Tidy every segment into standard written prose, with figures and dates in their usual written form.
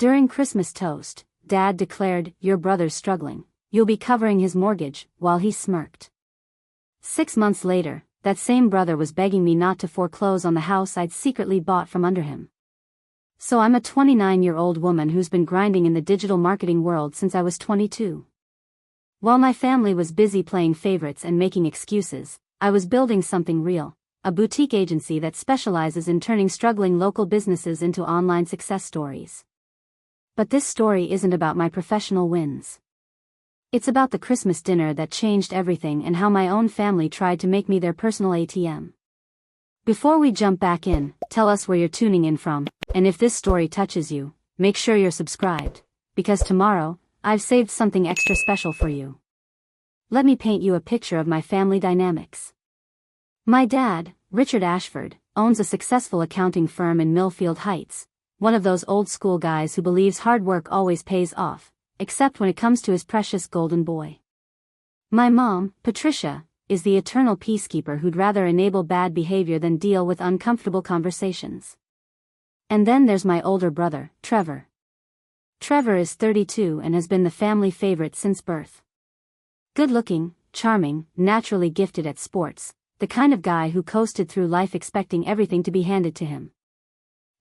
During Christmas toast, Dad declared, "Your brother's struggling. You'll be covering his mortgage," while he smirked. 6 months later, that same brother was begging me not to foreclose on the house I'd secretly bought from under him. So I'm a 29-year-old woman who's been grinding in the digital marketing world since I was 22. While my family was busy playing favorites and making excuses, I was building something real, a boutique agency that specializes in turning struggling local businesses into online success stories. But this story isn't about my professional wins. It's about the Christmas dinner that changed everything and how my own family tried to make me their personal ATM. Before we jump back in, tell us where you're tuning in from, and if this story touches you, make sure you're subscribed, because tomorrow, I've saved something extra special for you. Let me paint you a picture of my family dynamics. My dad, Richard Ashford, owns a successful accounting firm in Millfield Heights, one of those old-school guys who believes hard work always pays off, except when it comes to his precious golden boy. My mom, Patricia, is the eternal peacekeeper who'd rather enable bad behavior than deal with uncomfortable conversations. And then there's my older brother, Trevor. Trevor is 32 and has been the family favorite since birth. Good-looking, charming, naturally gifted at sports, the kind of guy who coasted through life expecting everything to be handed to him.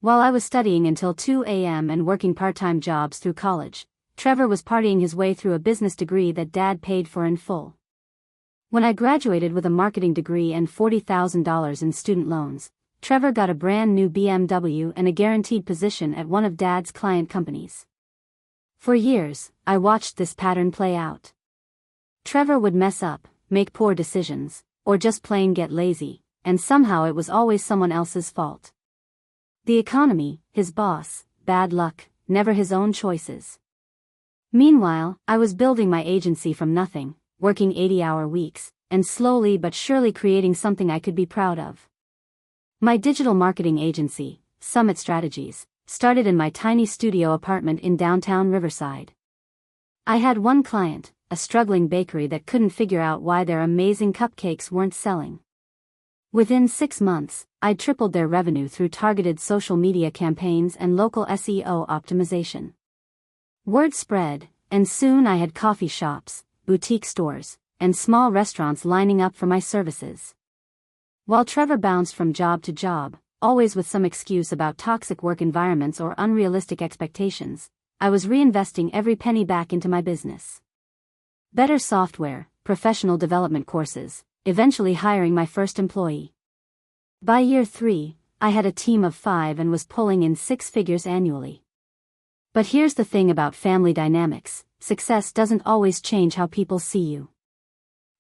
While I was studying until 2 a.m. and working part-time jobs through college, Trevor was partying his way through a business degree that Dad paid for in full. When I graduated with a marketing degree and $40,000 in student loans, Trevor got a brand new BMW and a guaranteed position at one of Dad's client companies. For years, I watched this pattern play out. Trevor would mess up, make poor decisions, or just plain get lazy, and somehow it was always someone else's fault. The economy, his boss, bad luck, never his own choices. Meanwhile, I was building my agency from nothing, working 80-hour weeks, and slowly but surely creating something I could be proud of. My digital marketing agency, Summit Strategies, started in my tiny studio apartment in downtown Riverside. I had one client, a struggling bakery that couldn't figure out why their amazing cupcakes weren't selling. Within 6 months, I'd tripled their revenue through targeted social media campaigns and local SEO optimization. Word spread, and soon I had coffee shops, boutique stores, and small restaurants lining up for my services. While Trevor bounced from job to job, always with some excuse about toxic work environments or unrealistic expectations, I was reinvesting every penny back into my business. Better software, professional development courses, eventually hiring my first employee. By year 3, I had a team of 5 and was pulling in 6 figures annually. But here's the thing about family dynamics: success doesn't always change how people see you.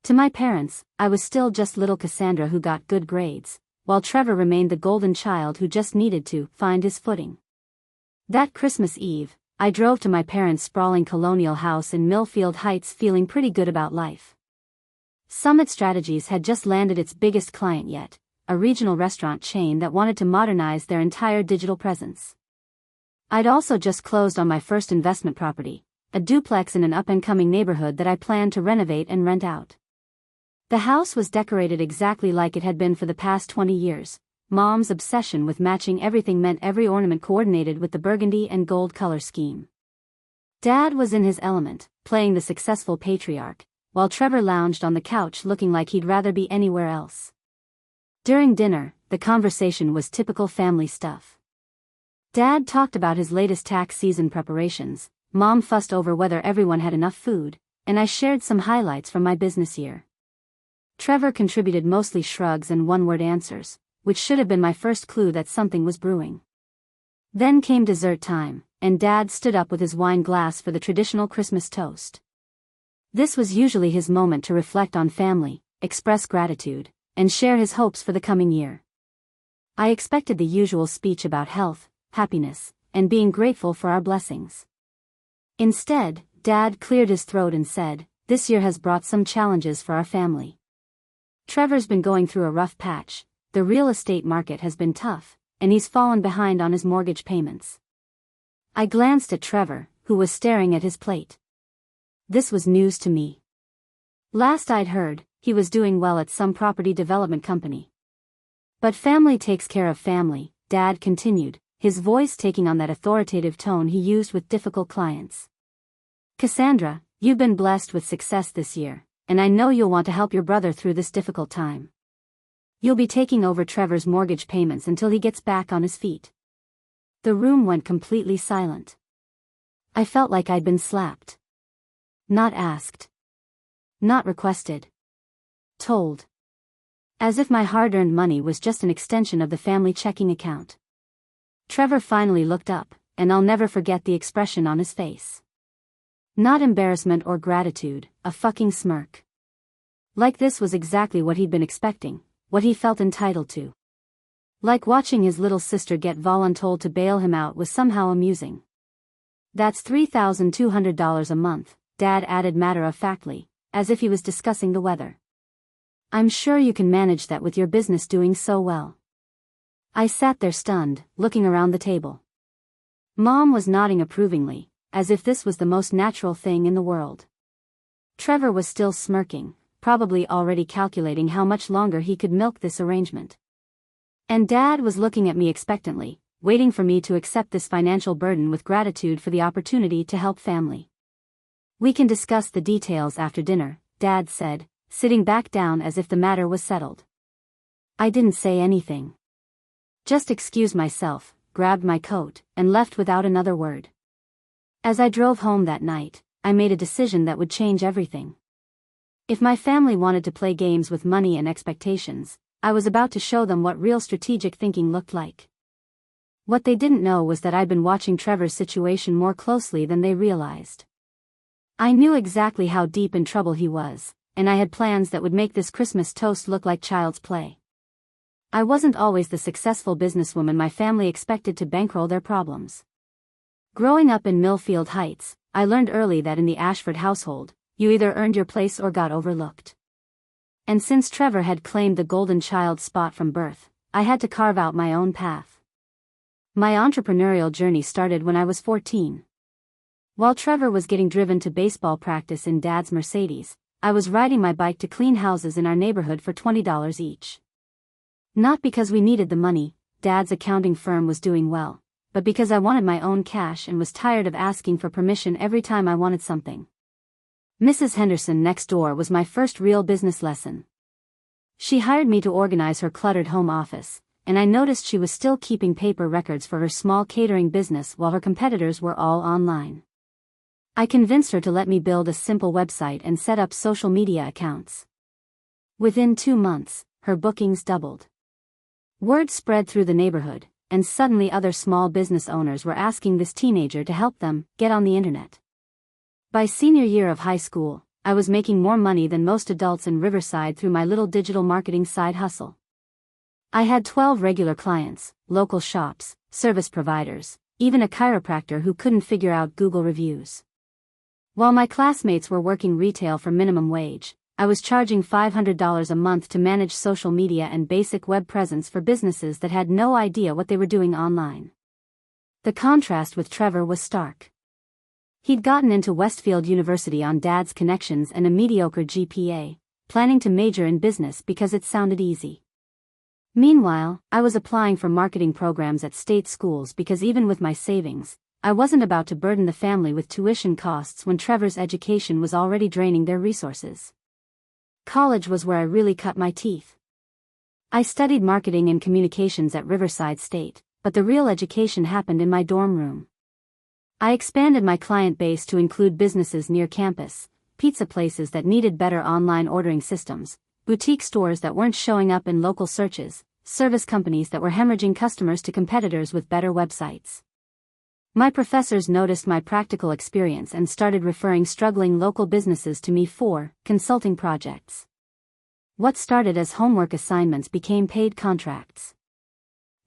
To my parents, I was still just little Cassandra who got good grades, while Trevor remained the golden child who just needed to find his footing. That Christmas Eve, I drove to my parents' sprawling colonial house in Millfield Heights feeling pretty good about life. Summit Strategies had just landed its biggest client yet, a regional restaurant chain that wanted to modernize their entire digital presence. I'd also just closed on my first investment property, a duplex in an up-and-coming neighborhood that I planned to renovate and rent out. The house was decorated exactly like it had been for the past 20 years. Mom's obsession with matching everything meant every ornament coordinated with the burgundy and gold color scheme. Dad was in his element, playing the successful patriarch, while Trevor lounged on the couch looking like he'd rather be anywhere else. During dinner, the conversation was typical family stuff. Dad talked about his latest tax season preparations, Mom fussed over whether everyone had enough food, and I shared some highlights from my business year. Trevor contributed mostly shrugs and one-word answers, which should have been my first clue that something was brewing. Then came dessert time, and Dad stood up with his wine glass for the traditional Christmas toast. This was usually his moment to reflect on family, express gratitude, and share his hopes for the coming year. I expected the usual speech about health, happiness, and being grateful for our blessings. Instead, Dad cleared his throat and said, "This year has brought some challenges for our family. Trevor's been going through a rough patch, the real estate market has been tough, and he's fallen behind on his mortgage payments." I glanced at Trevor, who was staring at his plate. This was news to me. Last I'd heard, he was doing well at some property development company. But family takes care of family, Dad continued, his voice taking on that authoritative tone he used with difficult clients. "Cassandra, you've been blessed with success this year, and I know you'll want to help your brother through this difficult time. You'll be taking over Trevor's mortgage payments until he gets back on his feet." The room went completely silent. I felt like I'd been slapped. Not asked. Not requested. Told. As if my hard-earned money was just an extension of the family checking account. Trevor finally looked up, and I'll never forget the expression on his face. Not embarrassment or gratitude, a fucking smirk. Like this was exactly what he'd been expecting, what he felt entitled to. Like watching his little sister get voluntold to bail him out was somehow amusing. "That's $3,200 a month," Dad added matter-of-factly, as if he was discussing the weather. "I'm sure you can manage that with your business doing so well." I sat there stunned, looking around the table. Mom was nodding approvingly, as if this was the most natural thing in the world. Trevor was still smirking, probably already calculating how much longer he could milk this arrangement. And Dad was looking at me expectantly, waiting for me to accept this financial burden with gratitude for the opportunity to help family. "We can discuss the details after dinner," Dad said, sitting back down as if the matter was settled. I didn't say anything. Just excused myself, grabbed my coat, and left without another word. As I drove home that night, I made a decision that would change everything. If my family wanted to play games with money and expectations, I was about to show them what real strategic thinking looked like. What they didn't know was that I'd been watching Trevor's situation more closely than they realized. I knew exactly how deep in trouble he was, and I had plans that would make this Christmas toast look like child's play. I wasn't always the successful businesswoman my family expected to bankroll their problems. Growing up in Millfield Heights, I learned early that in the Ashford household, you either earned your place or got overlooked. And since Trevor had claimed the golden child spot from birth, I had to carve out my own path. My entrepreneurial journey started when I was 14. While Trevor was getting driven to baseball practice in Dad's Mercedes, I was riding my bike to clean houses in our neighborhood for $20 each. Not because we needed the money, Dad's accounting firm was doing well, but because I wanted my own cash and was tired of asking for permission every time I wanted something. Mrs. Henderson next door was my first real business lesson. She hired me to organize her cluttered home office, and I noticed she was still keeping paper records for her small catering business while her competitors were all online. I convinced her to let me build a simple website and set up social media accounts. Within 2 months, her bookings doubled. Word spread through the neighborhood, and suddenly other small business owners were asking this teenager to help them get on the internet. By senior year of high school, I was making more money than most adults in Riverside through my little digital marketing side hustle. I had 12 regular clients, local shops, service providers, even a chiropractor who couldn't figure out Google reviews. While my classmates were working retail for minimum wage, I was charging $500 a month to manage social media and basic web presence for businesses that had no idea what they were doing online. The contrast with Trevor was stark. He'd gotten into Westfield University on Dad's connections and a mediocre GPA, planning to major in business because it sounded easy. Meanwhile, I was applying for marketing programs at state schools because even with my savings, I wasn't about to burden the family with tuition costs when Trevor's education was already draining their resources. College was where I really cut my teeth. I studied marketing and communications at Riverside State, but the real education happened in my dorm room. I expanded my client base to include businesses near campus, pizza places that needed better online ordering systems, boutique stores that weren't showing up in local searches, service companies that were hemorrhaging customers to competitors with better websites. My professors noticed my practical experience and started referring struggling local businesses to me for consulting projects. What started as homework assignments became paid contracts.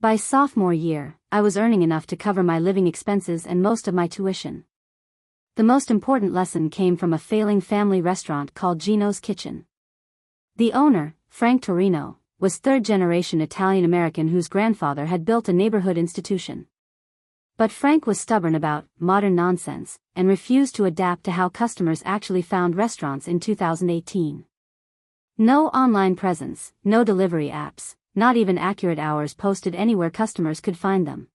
By sophomore year, I was earning enough to cover my living expenses and most of my tuition. The most important lesson came from a failing family restaurant called Gino's Kitchen. The owner, Frank Torino, was third-generation Italian-American whose grandfather had built a neighborhood institution. But Frank was stubborn about modern nonsense and refused to adapt to how customers actually found restaurants in 2018. No online presence, no delivery apps, not even accurate hours posted anywhere customers could find them.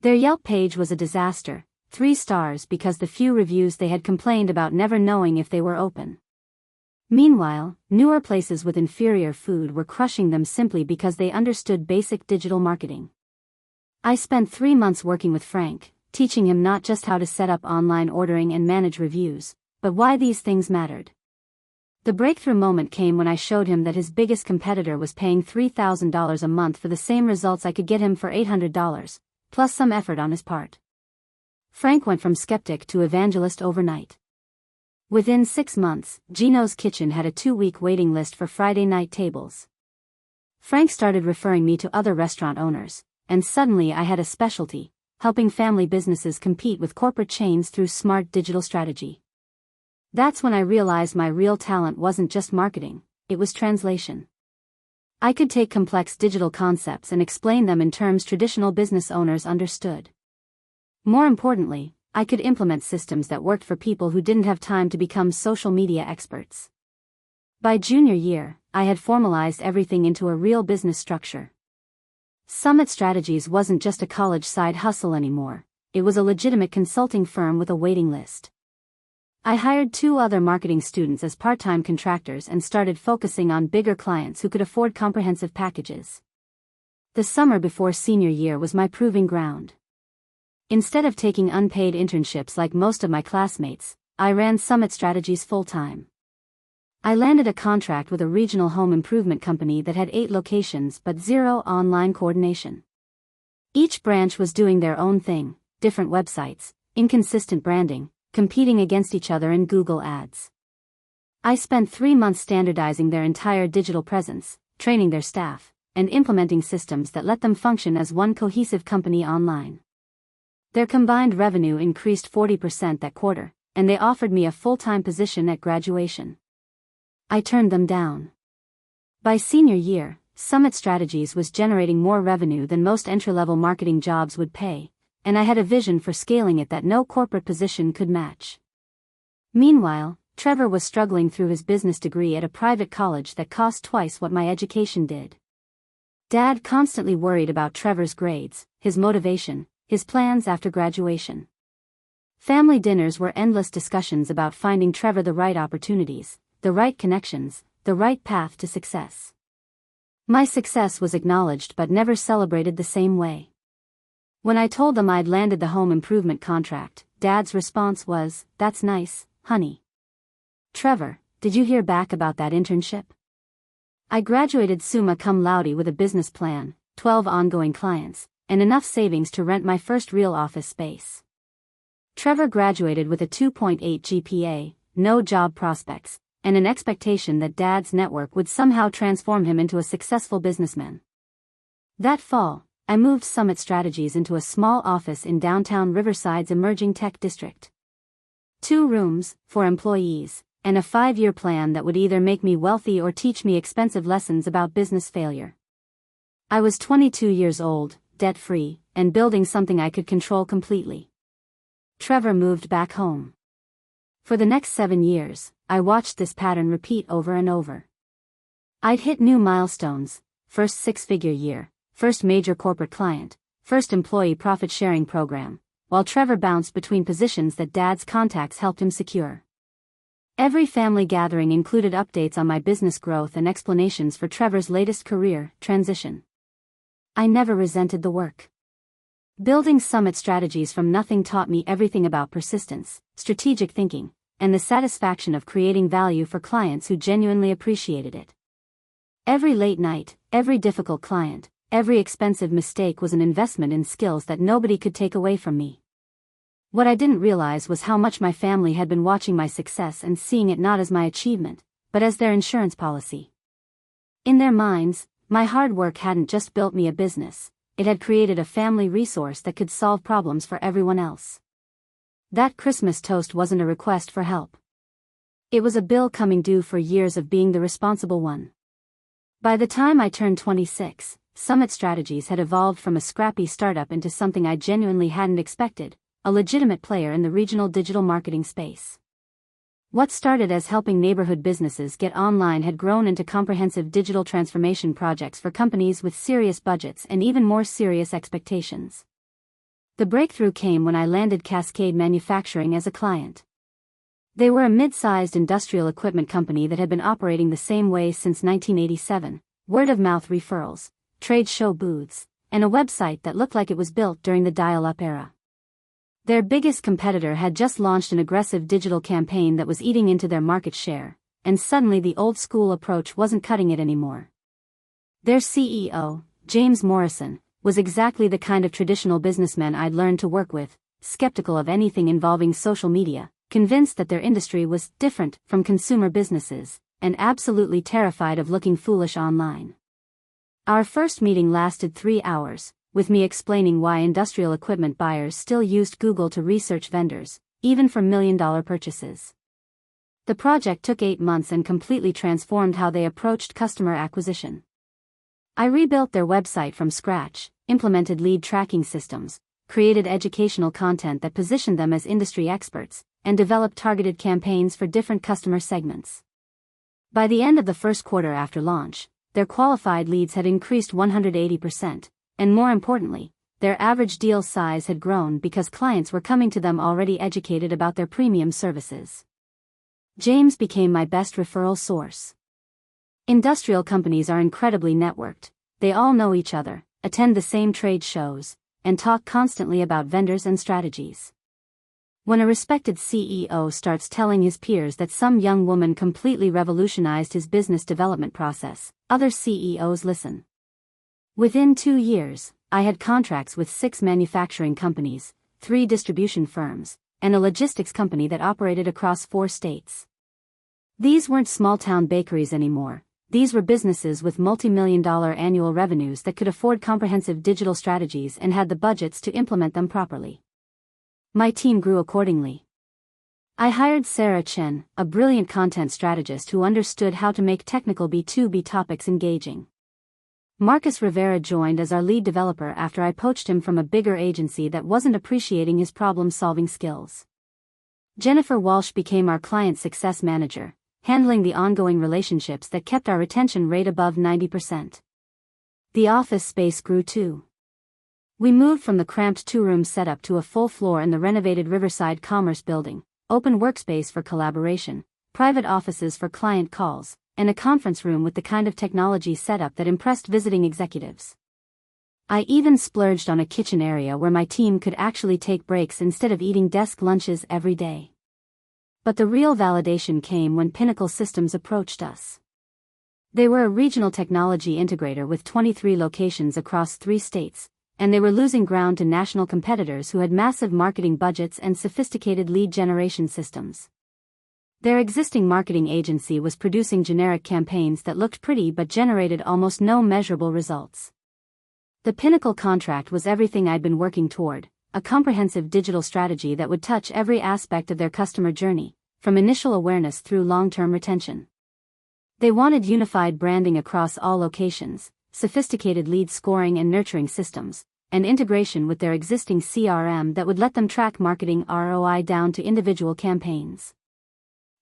Their Yelp page was a disaster, 3 stars because the few reviews they had complained about never knowing if they were open. Meanwhile, newer places with inferior food were crushing them simply because they understood basic digital marketing. I spent 3 months working with Frank, teaching him not just how to set up online ordering and manage reviews, but why these things mattered. The breakthrough moment came when I showed him that his biggest competitor was paying $3,000 a month for the same results I could get him for $800, plus some effort on his part. Frank went from skeptic to evangelist overnight. Within 6 months, Gino's Kitchen had a 2-week waiting list for Friday night tables. Frank started referring me to other restaurant owners, and suddenly I had a specialty, helping family businesses compete with corporate chains through smart digital strategy. That's when I realized my real talent wasn't just marketing, it was translation. I could take complex digital concepts and explain them in terms traditional business owners understood. More importantly, I could implement systems that worked for people who didn't have time to become social media experts. By junior year, I had formalized everything into a real business structure. Summit Strategies wasn't just a college side hustle anymore, it was a legitimate consulting firm with a waiting list. I hired 2 other marketing students as part-time contractors and started focusing on bigger clients who could afford comprehensive packages. The summer before senior year was my proving ground. Instead of taking unpaid internships like most of my classmates, I ran Summit Strategies full-time. I landed a contract with a regional home improvement company that had 8 locations but 0 online coordination. Each branch was doing their own thing, different websites, inconsistent branding, competing against each other in Google Ads. I spent 3 months standardizing their entire digital presence, training their staff, and implementing systems that let them function as one cohesive company online. Their combined revenue increased 40% that quarter, and they offered me a full-time position at graduation. I turned them down. By senior year, Summit Strategies was generating more revenue than most entry-level marketing jobs would pay, and I had a vision for scaling it that no corporate position could match. Meanwhile, Trevor was struggling through his business degree at a private college that cost twice what my education did. Dad constantly worried about Trevor's grades, his motivation, his plans after graduation. Family dinners were endless discussions about finding Trevor the right opportunities, the right connections, the right path to success. My success was acknowledged but never celebrated the same way. When I told them I'd landed the home improvement contract, Dad's response was, "That's nice, honey. Trevor, did you hear back about that internship?" I graduated summa cum laude with a business plan, 12 ongoing clients, and enough savings to rent my first real office space. Trevor graduated with a 2.8 GPA, no job prospects, and an expectation that Dad's network would somehow transform him into a successful businessman. That fall, I moved Summit Strategies into a small office in downtown Riverside's emerging tech district. 2 rooms, 4 employees, and a 5-year plan that would either make me wealthy or teach me expensive lessons about business failure. I was 22 years old, debt-free, and building something I could control completely. Trevor moved back home. For the next 7 years, I watched this pattern repeat over and over. I'd hit new milestones: first 6-figure year, first major corporate client, first employee profit-sharing program, while Trevor bounced between positions that Dad's contacts helped him secure. Every family gathering included updates on my business growth and explanations for Trevor's latest career transition. I never resented the work. Building Summit Strategies from nothing taught me everything about persistence, strategic thinking, and the satisfaction of creating value for clients who genuinely appreciated it. Every late night, every difficult client, every expensive mistake was an investment in skills that nobody could take away from me. What I didn't realize was how much my family had been watching my success and seeing it not as my achievement, but as their insurance policy. In their minds, my hard work hadn't just built me a business, it had created a family resource that could solve problems for everyone else. That Christmas toast wasn't a request for help. It was a bill coming due for years of being the responsible one. By the time I turned 26, Summit Strategies had evolved from a scrappy startup into something I genuinely hadn't expected, a legitimate player in the regional digital marketing space. What started as helping neighborhood businesses get online had grown into comprehensive digital transformation projects for companies with serious budgets and even more serious expectations. The breakthrough came when I landed Cascade Manufacturing as a client. They were a mid-sized industrial equipment company that had been operating the same way since 1987, word-of-mouth referrals, trade show booths, and a website that looked like it was built during the dial-up era. Their biggest competitor had just launched an aggressive digital campaign that was eating into their market share, and suddenly the old-school approach wasn't cutting it anymore. Their CEO, James Morrison, was exactly the kind of traditional businessman I'd learned to work with, skeptical of anything involving social media, convinced that their industry was different from consumer businesses, and absolutely terrified of looking foolish online. Our first meeting lasted 3 hours, with me explaining why industrial equipment buyers still used Google to research vendors, even for million-dollar purchases. The project took 8 months and completely transformed how they approached customer acquisition. I rebuilt their website from scratch, implemented lead tracking systems, created educational content that positioned them as industry experts, and developed targeted campaigns for different customer segments. By the end of the first quarter after launch, their qualified leads had increased 180%, and more importantly, their average deal size had grown because clients were coming to them already educated about their premium services. James became my best referral source. Industrial companies are incredibly networked. They all know each other, attend the same trade shows, and talk constantly about vendors and strategies. When a respected CEO starts telling his peers that some young woman completely revolutionized his business development process, other CEOs listen. Within 2 years, I had contracts with 6 manufacturing companies, 3 distribution firms, and a logistics company that operated across 4 states. These weren't small-town bakeries anymore. These were businesses with multi-million-dollar annual revenues that could afford comprehensive digital strategies and had the budgets to implement them properly. My team grew accordingly. I hired Sarah Chen, a brilliant content strategist who understood how to make technical B2B topics engaging. Marcus Rivera joined as our lead developer after I poached him from a bigger agency that wasn't appreciating his problem-solving skills. Jennifer Walsh became our client success manager, handling the ongoing relationships that kept our retention rate above 90%. The office space grew too. We moved from the cramped 2-room setup to a full floor in the renovated Riverside Commerce Building, open workspace for collaboration, private offices for client calls, and a conference room with the kind of technology setup that impressed visiting executives. I even splurged on a kitchen area where my team could actually take breaks instead of eating desk lunches every day. But the real validation came when Pinnacle Systems approached us. They were a regional technology integrator with 23 locations across 3 states, and they were losing ground to national competitors who had massive marketing budgets and sophisticated lead generation systems. Their existing marketing agency was producing generic campaigns that looked pretty but generated almost no measurable results. The Pinnacle contract was everything I'd been working toward, a comprehensive digital strategy that would touch every aspect of their customer journey, from initial awareness through long-term retention. They wanted unified branding across all locations, sophisticated lead scoring and nurturing systems, and integration with their existing CRM that would let them track marketing ROI down to individual campaigns.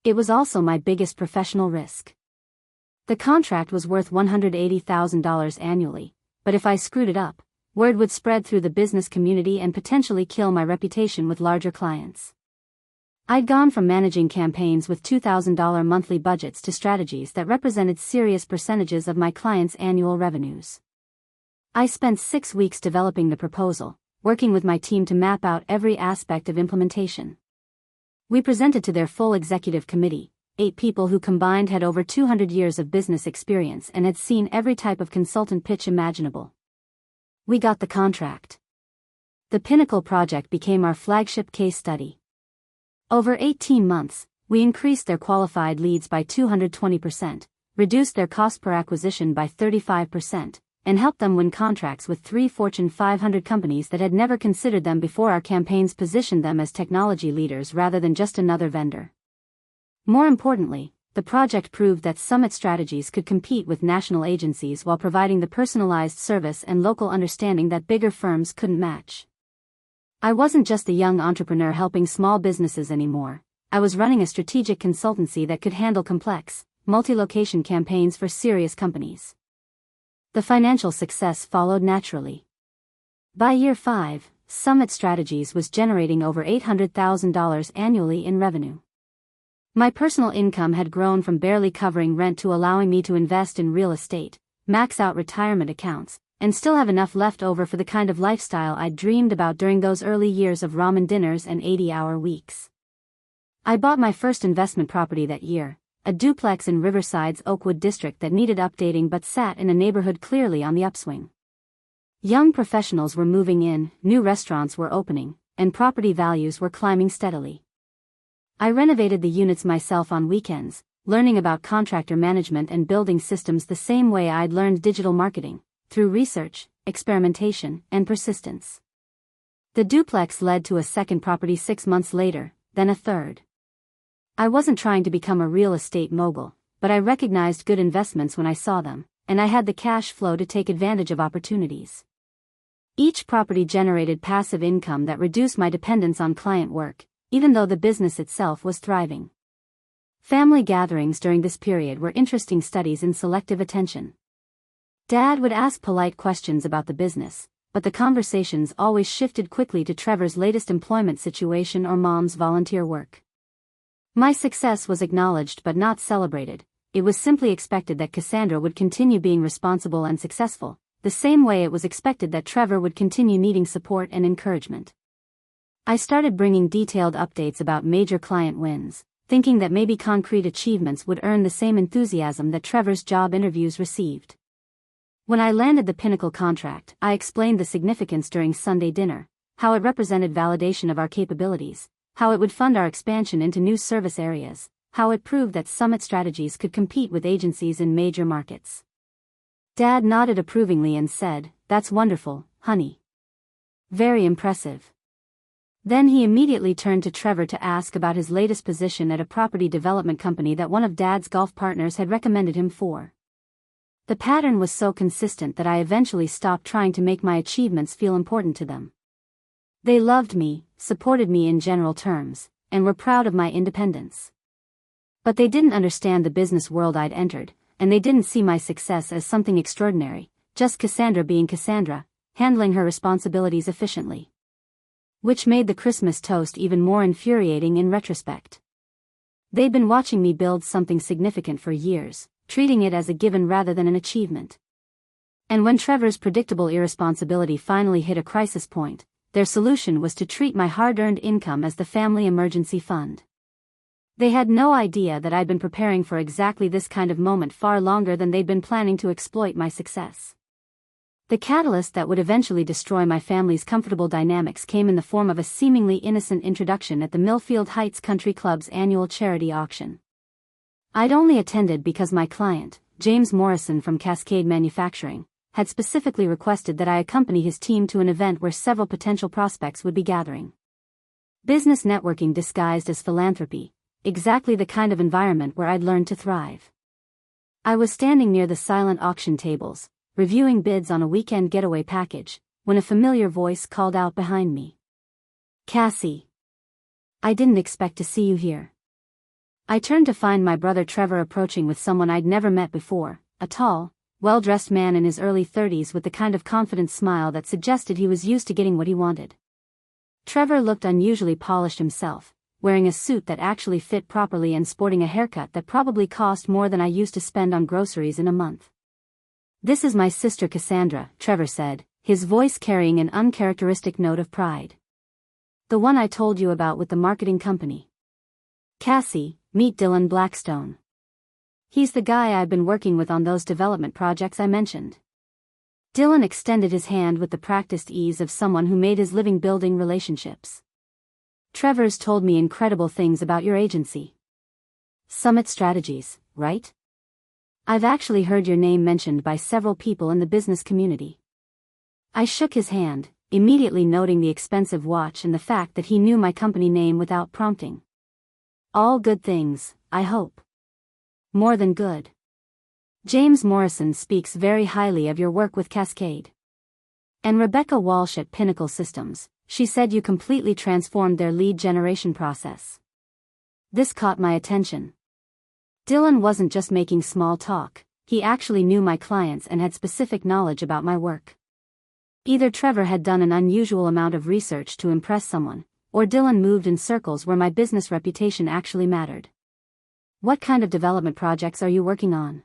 It was also my biggest professional risk. The contract was worth $180,000 annually, but if I screwed it up, word would spread through the business community and potentially kill my reputation with larger clients. I'd gone from managing campaigns with $2,000 monthly budgets to strategies that represented serious percentages of my clients' annual revenues. I spent 6 weeks developing the proposal, working with my team to map out every aspect of implementation. We presented to their full executive committee, 8 people who combined had over 200 years of business experience and had seen every type of consultant pitch imaginable. We got the contract. The Pinnacle project became our flagship case study. Over 18 months, we increased their qualified leads by 220%, reduced their cost per acquisition by 35%, and helped them win contracts with 3 Fortune 500 companies that had never considered them before. Our campaigns positioned them as technology leaders rather than just another vendor. More importantly, the project proved that Summit strategies could compete with national agencies while providing the personalized service and local understanding that bigger firms couldn't match. I wasn't just a young entrepreneur helping small businesses anymore. I was running a strategic consultancy that could handle complex, multi-location campaigns for serious companies. The financial success followed naturally. By year 5, Summit Strategies was generating over $800,000 annually in revenue. My personal income had grown from barely covering rent to allowing me to invest in real estate, max out retirement accounts, and still have enough left over for the kind of lifestyle I'd dreamed about during those early years of ramen dinners and 80-hour weeks. I bought my first investment property that year, a duplex in Riverside's Oakwood district that needed updating but sat in a neighborhood clearly on the upswing. Young professionals were moving in, new restaurants were opening, and property values were climbing steadily. I renovated the units myself on weekends, learning about contractor management and building systems the same way I'd learned digital marketing, through research, experimentation, and persistence. The duplex led to a second property 6 months later, then a third. I wasn't trying to become a real estate mogul, but I recognized good investments when I saw them, and I had the cash flow to take advantage of opportunities. Each property generated passive income that reduced my dependence on client work, even though the business itself was thriving. Family gatherings during this period were interesting studies in selective attention. Dad would ask polite questions about the business, but the conversations always shifted quickly to Trevor's latest employment situation or Mom's volunteer work. My success was acknowledged but not celebrated. It was simply expected that Cassandra would continue being responsible and successful, the same way it was expected that Trevor would continue needing support and encouragement. I started bringing detailed updates about major client wins, thinking that maybe concrete achievements would earn the same enthusiasm that Trevor's job interviews received. When I landed the Pinnacle contract, I explained the significance during Sunday dinner, how it represented validation of our capabilities, how it would fund our expansion into new service areas, how it proved that Summit Strategies could compete with agencies in major markets. Dad nodded approvingly and said, "That's wonderful, honey. Very impressive." Then he immediately turned to Trevor to ask about his latest position at a property development company that one of Dad's golf partners had recommended him for. The pattern was so consistent that I eventually stopped trying to make my achievements feel important to them. They loved me, supported me in general terms, and were proud of my independence. But they didn't understand the business world I'd entered, and they didn't see my success as something extraordinary, just Cassandra being Cassandra, handling her responsibilities efficiently. Which made the Christmas toast even more infuriating in retrospect. They'd been watching me build something significant for years, treating it as a given rather than an achievement. And when Trevor's predictable irresponsibility finally hit a crisis point, their solution was to treat my hard-earned income as the family emergency fund. They had no idea that I'd been preparing for exactly this kind of moment far longer than they'd been planning to exploit my success. The catalyst that would eventually destroy my family's comfortable dynamics came in the form of a seemingly innocent introduction at the Millfield Heights Country Club's annual charity auction. I'd only attended because my client, James Morrison from Cascade Manufacturing, had specifically requested that I accompany his team to an event where several potential prospects would be gathering. Business networking disguised as philanthropy, exactly the kind of environment where I'd learned to thrive. I was standing near the silent auction tables, reviewing bids on a weekend getaway package, when a familiar voice called out behind me. "Cassie. I didn't expect to see you here." I turned to find my brother Trevor approaching with someone I'd never met before, a tall, well-dressed man in his early 30s with the kind of confident smile that suggested he was used to getting what he wanted. Trevor looked unusually polished himself, wearing a suit that actually fit properly and sporting a haircut that probably cost more than I used to spend on groceries in a month. "This is my sister Cassandra," Trevor said, his voice carrying an uncharacteristic note of pride. "The one I told you about with the marketing company. Cassie, meet Dylan Blackstone. He's the guy I've been working with on those development projects I mentioned." Dylan extended his hand with the practiced ease of someone who made his living building relationships. "Trevor's told me incredible things about your agency. Summit Strategies, right? I've actually heard your name mentioned by several people in the business community." I shook his hand, immediately noting the expensive watch and the fact that he knew my company name without prompting. "All good things, I hope." "More than good. James Morrison speaks very highly of your work with Cascade. And Rebecca Walsh at Pinnacle Systems, she said you completely transformed their lead generation process." This caught my attention. Dylan wasn't just making small talk, he actually knew my clients and had specific knowledge about my work. Either Trevor had done an unusual amount of research to impress someone, or Dylan moved in circles where my business reputation actually mattered. What kind of development projects are you working on?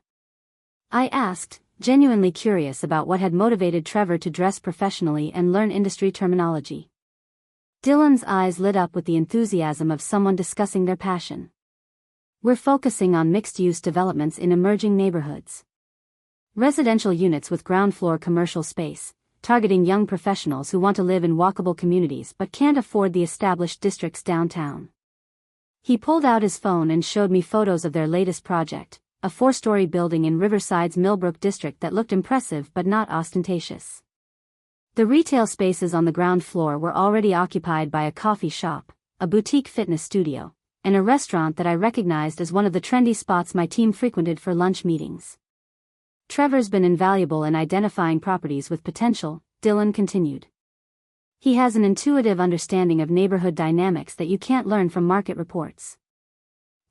I asked, genuinely curious about what had motivated Trevor to dress professionally and learn industry terminology. Dylan's eyes lit up with the enthusiasm of someone discussing their passion. We're focusing on mixed-use developments in emerging neighborhoods. Residential units with ground-floor commercial space, targeting young professionals who want to live in walkable communities but can't afford the established districts downtown. He pulled out his phone and showed me photos of their latest project, a 4-story building in Riverside's Millbrook district that looked impressive but not ostentatious. The retail spaces on the ground floor were already occupied by a coffee shop, a boutique fitness studio, and a restaurant that I recognized as one of the trendy spots my team frequented for lunch meetings. Trevor's been invaluable in identifying properties with potential, Dylan continued. He has an intuitive understanding of neighborhood dynamics that you can't learn from market reports.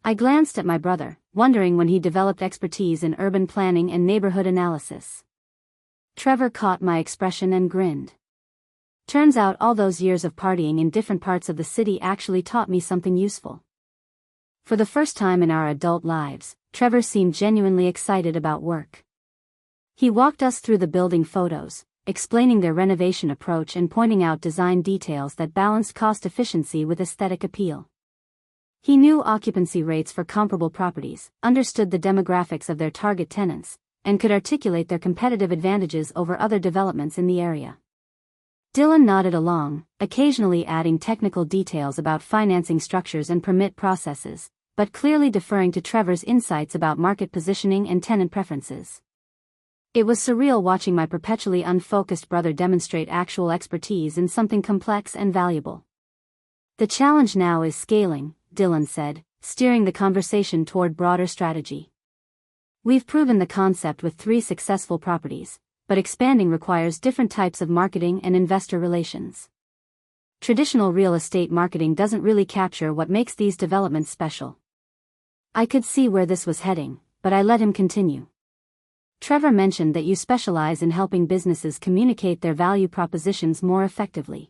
I glanced at my brother, wondering when he developed expertise in urban planning and neighborhood analysis. Trevor caught my expression and grinned. Turns out all those years of partying in different parts of the city actually taught me something useful. For the first time in our adult lives, Trevor seemed genuinely excited about work. He walked us through the building photos, explaining their renovation approach and pointing out design details that balanced cost efficiency with aesthetic appeal. He knew occupancy rates for comparable properties, understood the demographics of their target tenants, and could articulate their competitive advantages over other developments in the area. Dylan nodded along, occasionally adding technical details about financing structures and permit processes, but clearly deferring to Trevor's insights about market positioning and tenant preferences. It was surreal watching my perpetually unfocused brother demonstrate actual expertise in something complex and valuable. The challenge now is scaling, Dylan said, steering the conversation toward broader strategy. We've proven the concept with 3 successful properties, but expanding requires different types of marketing and investor relations. Traditional real estate marketing doesn't really capture what makes these developments special. I could see where this was heading, but I let him continue. Trevor mentioned that you specialize in helping businesses communicate their value propositions more effectively.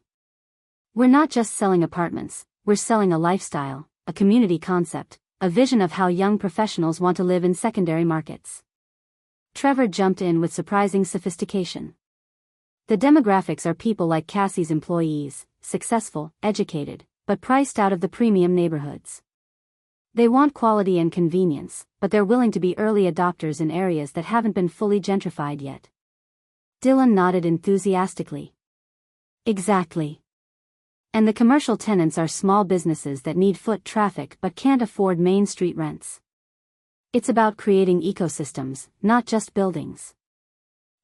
We're not just selling apartments, we're selling a lifestyle, a community concept, a vision of how young professionals want to live in secondary markets. Trevor jumped in with surprising sophistication. The demographics are people like Cassie's employees, successful, educated, but priced out of the premium neighborhoods. They want quality and convenience, but they're willing to be early adopters in areas that haven't been fully gentrified yet. Dylan nodded enthusiastically. Exactly. And the commercial tenants are small businesses that need foot traffic but can't afford Main Street rents. It's about creating ecosystems, not just buildings.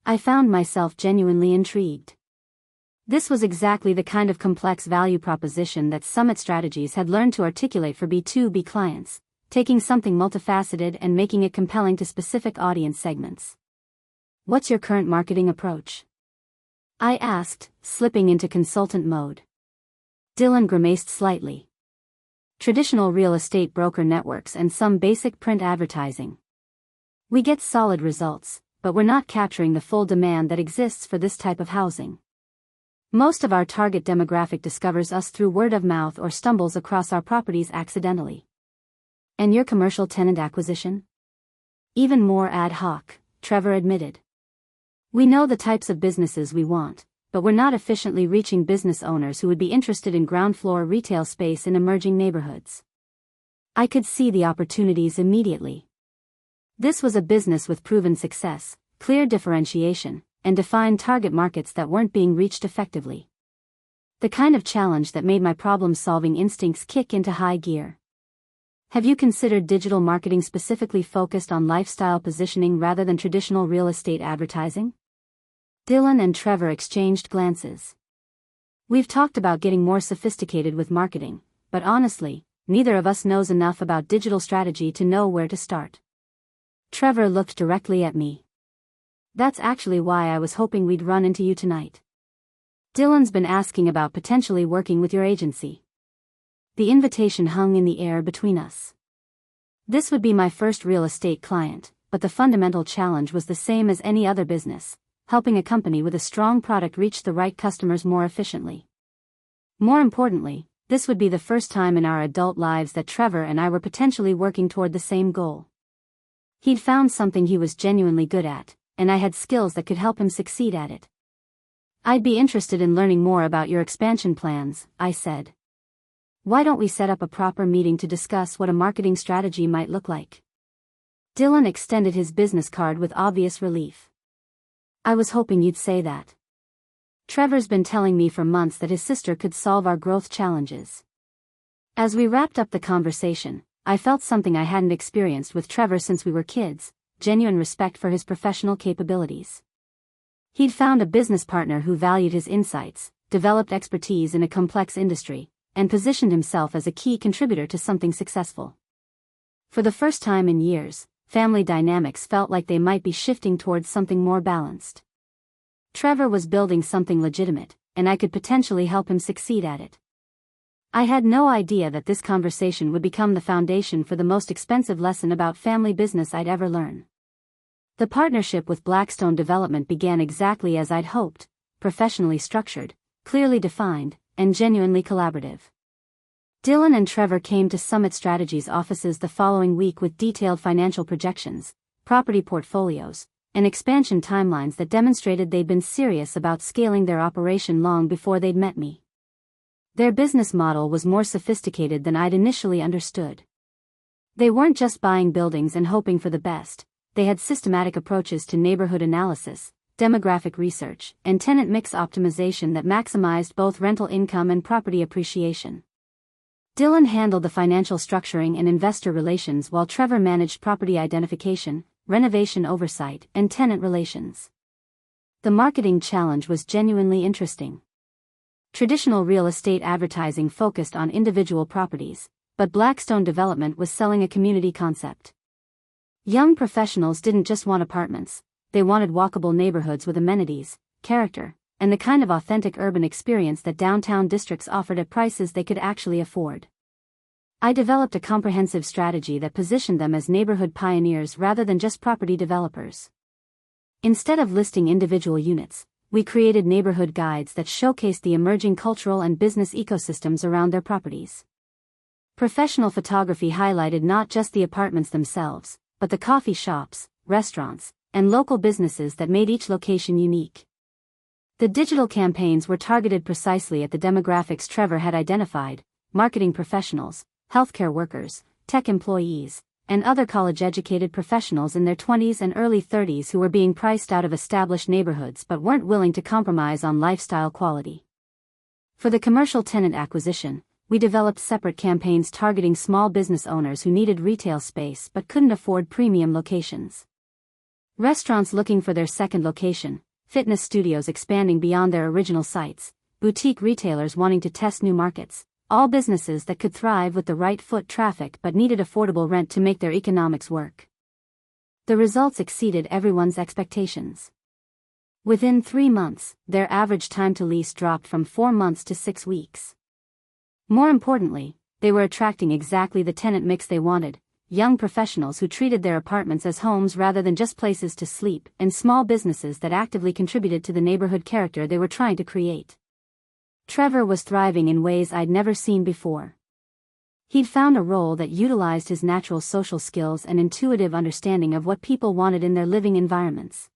I found myself genuinely intrigued. This was exactly the kind of complex value proposition that Summit Strategies had learned to articulate for B2B clients, taking something multifaceted and making it compelling to specific audience segments. What's your current marketing approach? I asked, slipping into consultant mode. Dylan grimaced slightly. Traditional real estate broker networks and some basic print advertising. We get solid results, but we're not capturing the full demand that exists for this type of housing. Most of our target demographic discovers us through word of mouth or stumbles across our properties accidentally. And your commercial tenant acquisition? Even more ad hoc, Trevor admitted. We know the types of businesses we want, but we're not efficiently reaching business owners who would be interested in ground floor retail space in emerging neighborhoods. I could see the opportunities immediately. This was a business with proven success, clear differentiation, and defined target markets that weren't being reached effectively. The kind of challenge that made my problem-solving instincts kick into high gear. Have you considered digital marketing specifically focused on lifestyle positioning rather than traditional real estate advertising? Dylan and Trevor exchanged glances. We've talked about getting more sophisticated with marketing, but honestly, neither of us knows enough about digital strategy to know where to start. Trevor looked directly at me. That's actually why I was hoping we'd run into you tonight. Dylan's been asking about potentially working with your agency. The invitation hung in the air between us. This would be my first real estate client, but the fundamental challenge was the same as any other business: helping a company with a strong product reach the right customers more efficiently. More importantly, this would be the first time in our adult lives that Trevor and I were potentially working toward the same goal. He'd found something he was genuinely good at, and I had skills that could help him succeed at it. "I'd be interested in learning more about your expansion plans," I said. "Why don't we set up a proper meeting to discuss what a marketing strategy might look like?" Dylan extended his business card with obvious relief. "I was hoping you'd say that. Trevor's been telling me for months that his sister could solve our growth challenges." As we wrapped up the conversation, I felt something I hadn't experienced with Trevor since we were kids: genuine respect for his professional capabilities. He'd found a business partner who valued his insights, developed expertise in a complex industry, and positioned himself as a key contributor to something successful. For the first time in years, family dynamics felt like they might be shifting towards something more balanced. Trevor was building something legitimate, and I could potentially help him succeed at it. I had no idea that this conversation would become the foundation for the most expensive lesson about family business I'd ever learn. The partnership with Blackstone Development began exactly as I'd hoped: professionally structured, clearly defined, and genuinely collaborative. Dylan and Trevor came to Summit Strategies offices the following week with detailed financial projections, property portfolios, and expansion timelines that demonstrated they'd been serious about scaling their operation long before they'd met me. Their business model was more sophisticated than I'd initially understood. They weren't just buying buildings and hoping for the best. They had systematic approaches to neighborhood analysis, demographic research, and tenant mix optimization that maximized both rental income and property appreciation. Dylan handled the financial structuring and investor relations while Trevor managed property identification, renovation oversight, and tenant relations. The marketing challenge was genuinely interesting. Traditional real estate advertising focused on individual properties, but Blackstone Development was selling a community concept. Young professionals didn't just want apartments, they wanted walkable neighborhoods with amenities, character, and the kind of authentic urban experience that downtown districts offered at prices they could actually afford. I developed a comprehensive strategy that positioned them as neighborhood pioneers rather than just property developers. Instead of listing individual units, we created neighborhood guides that showcased the emerging cultural and business ecosystems around their properties. Professional photography highlighted not just the apartments themselves, but the coffee shops, restaurants, and local businesses that made each location unique. The digital campaigns were targeted precisely at the demographics Trevor had identified: marketing professionals, healthcare workers, tech employees, and other college-educated professionals in their 20s and early 30s who were being priced out of established neighborhoods but weren't willing to compromise on lifestyle quality. For the commercial tenant acquisition, we developed separate campaigns targeting small business owners who needed retail space but couldn't afford premium locations. Restaurants looking for their second location, fitness studios expanding beyond their original sites, boutique retailers wanting to test new markets, all businesses that could thrive with the right foot traffic but needed affordable rent to make their economics work. The results exceeded everyone's expectations. Within 3 months, their average time to lease dropped from 4 months to 6 weeks. More importantly, they were attracting exactly the tenant mix they wanted: young professionals who treated their apartments as homes rather than just places to sleep, and small businesses that actively contributed to the neighborhood character they were trying to create. Trevor was thriving in ways I'd never seen before. He'd found a role that utilized his natural social skills and intuitive understanding of what people wanted in their living environments.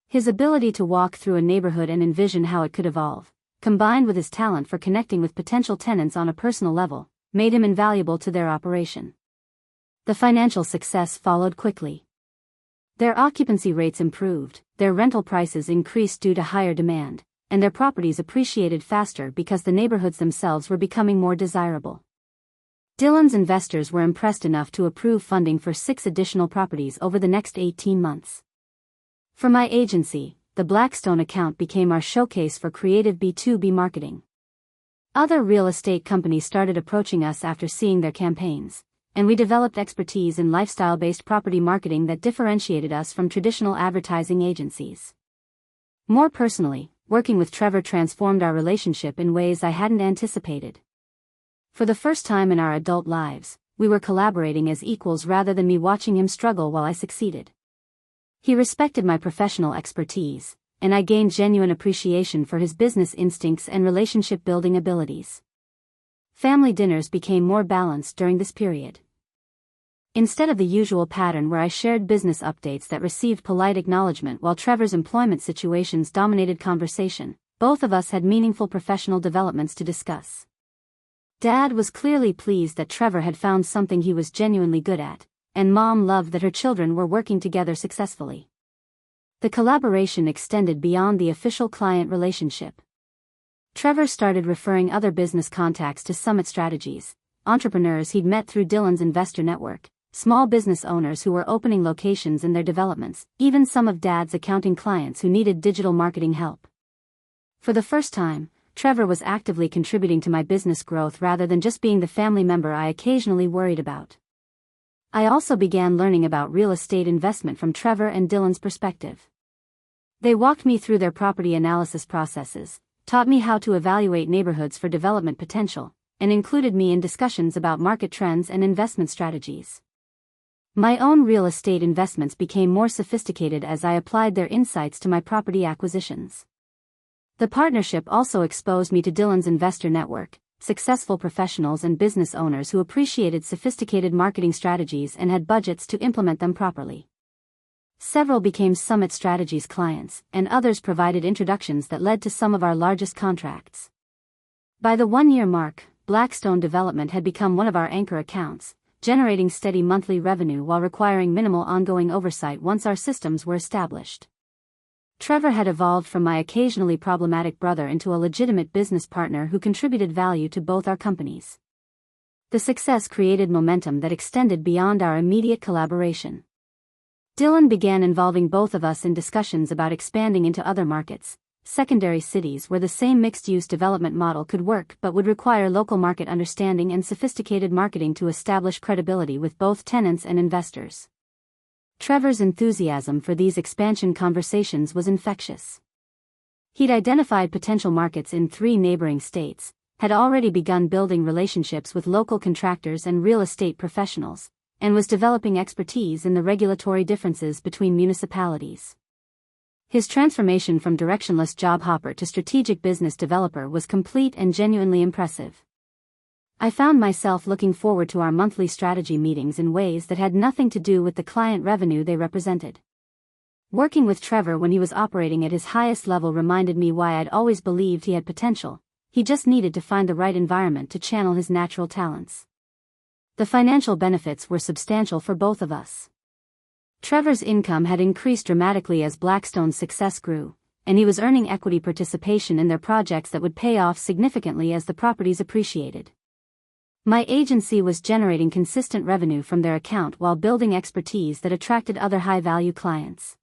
His ability to walk through a neighborhood and envision how it could evolve, combined with his talent for connecting with potential tenants on a personal level, made him invaluable to their operation. The financial success followed quickly. Their occupancy rates improved, their rental prices increased due to higher demand, and their properties appreciated faster because the neighborhoods themselves were becoming more desirable. Dylan's investors were impressed enough to approve funding for 6 additional properties over the next 18 months. For my agency, the Blackstone account became our showcase for creative B2B marketing. Other real estate companies started approaching us after seeing their campaigns, and we developed expertise in lifestyle-based property marketing that differentiated us from traditional advertising agencies. More personally, working with Trevor transformed our relationship in ways I hadn't anticipated. For the first time in our adult lives, we were collaborating as equals rather than me watching him struggle while I succeeded. He respected my professional expertise, and I gained genuine appreciation for his business instincts and relationship-building abilities. Family dinners became more balanced during this period. Instead of the usual pattern where I shared business updates that received polite acknowledgement while Trevor's employment situations dominated conversation, both of us had meaningful professional developments to discuss. Dad was clearly pleased that Trevor had found something he was genuinely good at, and Mom loved that her children were working together successfully. The collaboration extended beyond the official client relationship. Trevor started referring other business contacts to Summit Strategies, entrepreneurs he'd met through Dylan's investor network, small business owners who were opening locations in their developments, even some of Dad's accounting clients who needed digital marketing help. For the first time, Trevor was actively contributing to my business growth rather than just being the family member I occasionally worried about. I also began learning about real estate investment from Trevor and Dylan's perspective. They walked me through their property analysis processes, taught me how to evaluate neighborhoods for development potential, and included me in discussions about market trends and investment strategies. My own real estate investments became more sophisticated as I applied their insights to my property acquisitions. The partnership also exposed me to Dylan's investor network, successful professionals and business owners who appreciated sophisticated marketing strategies and had budgets to implement them properly. Several became Summit Strategies clients, and others provided introductions that led to some of our largest contracts. By the one-year mark, Blackstone Development had become one of our anchor accounts, generating steady monthly revenue while requiring minimal ongoing oversight once our systems were established. Trevor had evolved from my occasionally problematic brother into a legitimate business partner who contributed value to both our companies. The success created momentum that extended beyond our immediate collaboration. Dylan began involving both of us in discussions about expanding into other markets, secondary cities where the same mixed-use development model could work but would require local market understanding and sophisticated marketing to establish credibility with both tenants and investors. Trevor's enthusiasm for these expansion conversations was infectious. He'd identified potential markets in 3 neighboring states, had already begun building relationships with local contractors and real estate professionals, and was developing expertise in the regulatory differences between municipalities. His transformation from directionless job hopper to strategic business developer was complete and genuinely impressive. I found myself looking forward to our monthly strategy meetings in ways that had nothing to do with the client revenue they represented. Working with Trevor when he was operating at his highest level reminded me why I'd always believed he had potential. He just needed to find the right environment to channel his natural talents. The financial benefits were substantial for both of us. Trevor's income had increased dramatically as Blackstone's success grew, and he was earning equity participation in their projects that would pay off significantly as the properties appreciated. My agency was generating consistent revenue from their account while building expertise that attracted other high-value clients.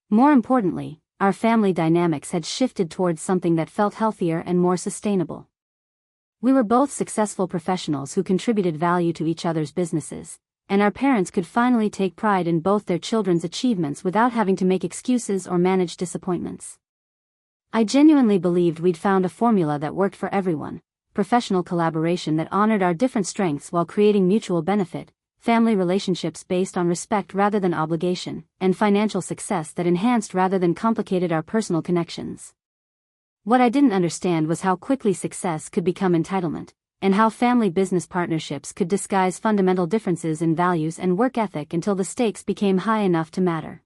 More importantly, our family dynamics had shifted towards something that felt healthier and more sustainable. We were both successful professionals who contributed value to each other's businesses, and our parents could finally take pride in both their children's achievements without having to make excuses or manage disappointments. I genuinely believed we'd found a formula that worked for everyone: professional collaboration that honored our different strengths while creating mutual benefit, family relationships based on respect rather than obligation, and financial success that enhanced rather than complicated our personal connections. What I didn't understand was how quickly success could become entitlement, and how family business partnerships could disguise fundamental differences in values and work ethic until the stakes became high enough to matter.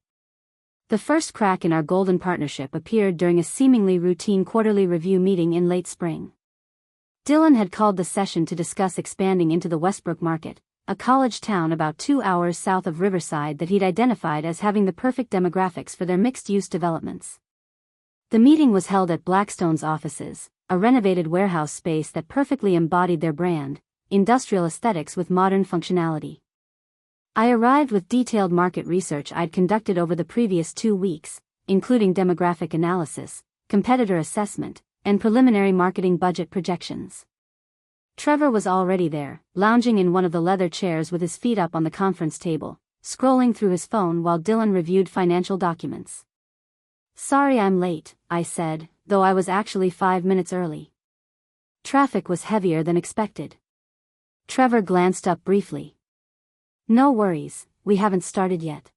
The first crack in our golden partnership appeared during a seemingly routine quarterly review meeting in late spring. Dylan had called the session to discuss expanding into the Westbrook market, a college town about 2 hours south of Riverside that he'd identified as having the perfect demographics for their mixed-use developments. The meeting was held at Blackstone's offices, a renovated warehouse space that perfectly embodied their brand, industrial aesthetics with modern functionality. I arrived with detailed market research I'd conducted over the previous 2 weeks, including demographic analysis, competitor assessment, and preliminary marketing budget projections. Trevor was already there, lounging in one of the leather chairs with his feet up on the conference table, scrolling through his phone while Dylan reviewed financial documents. "Sorry I'm late," I said, though I was actually 5 minutes early. Traffic was heavier than expected. Trevor glanced up briefly. "No worries, we haven't started yet.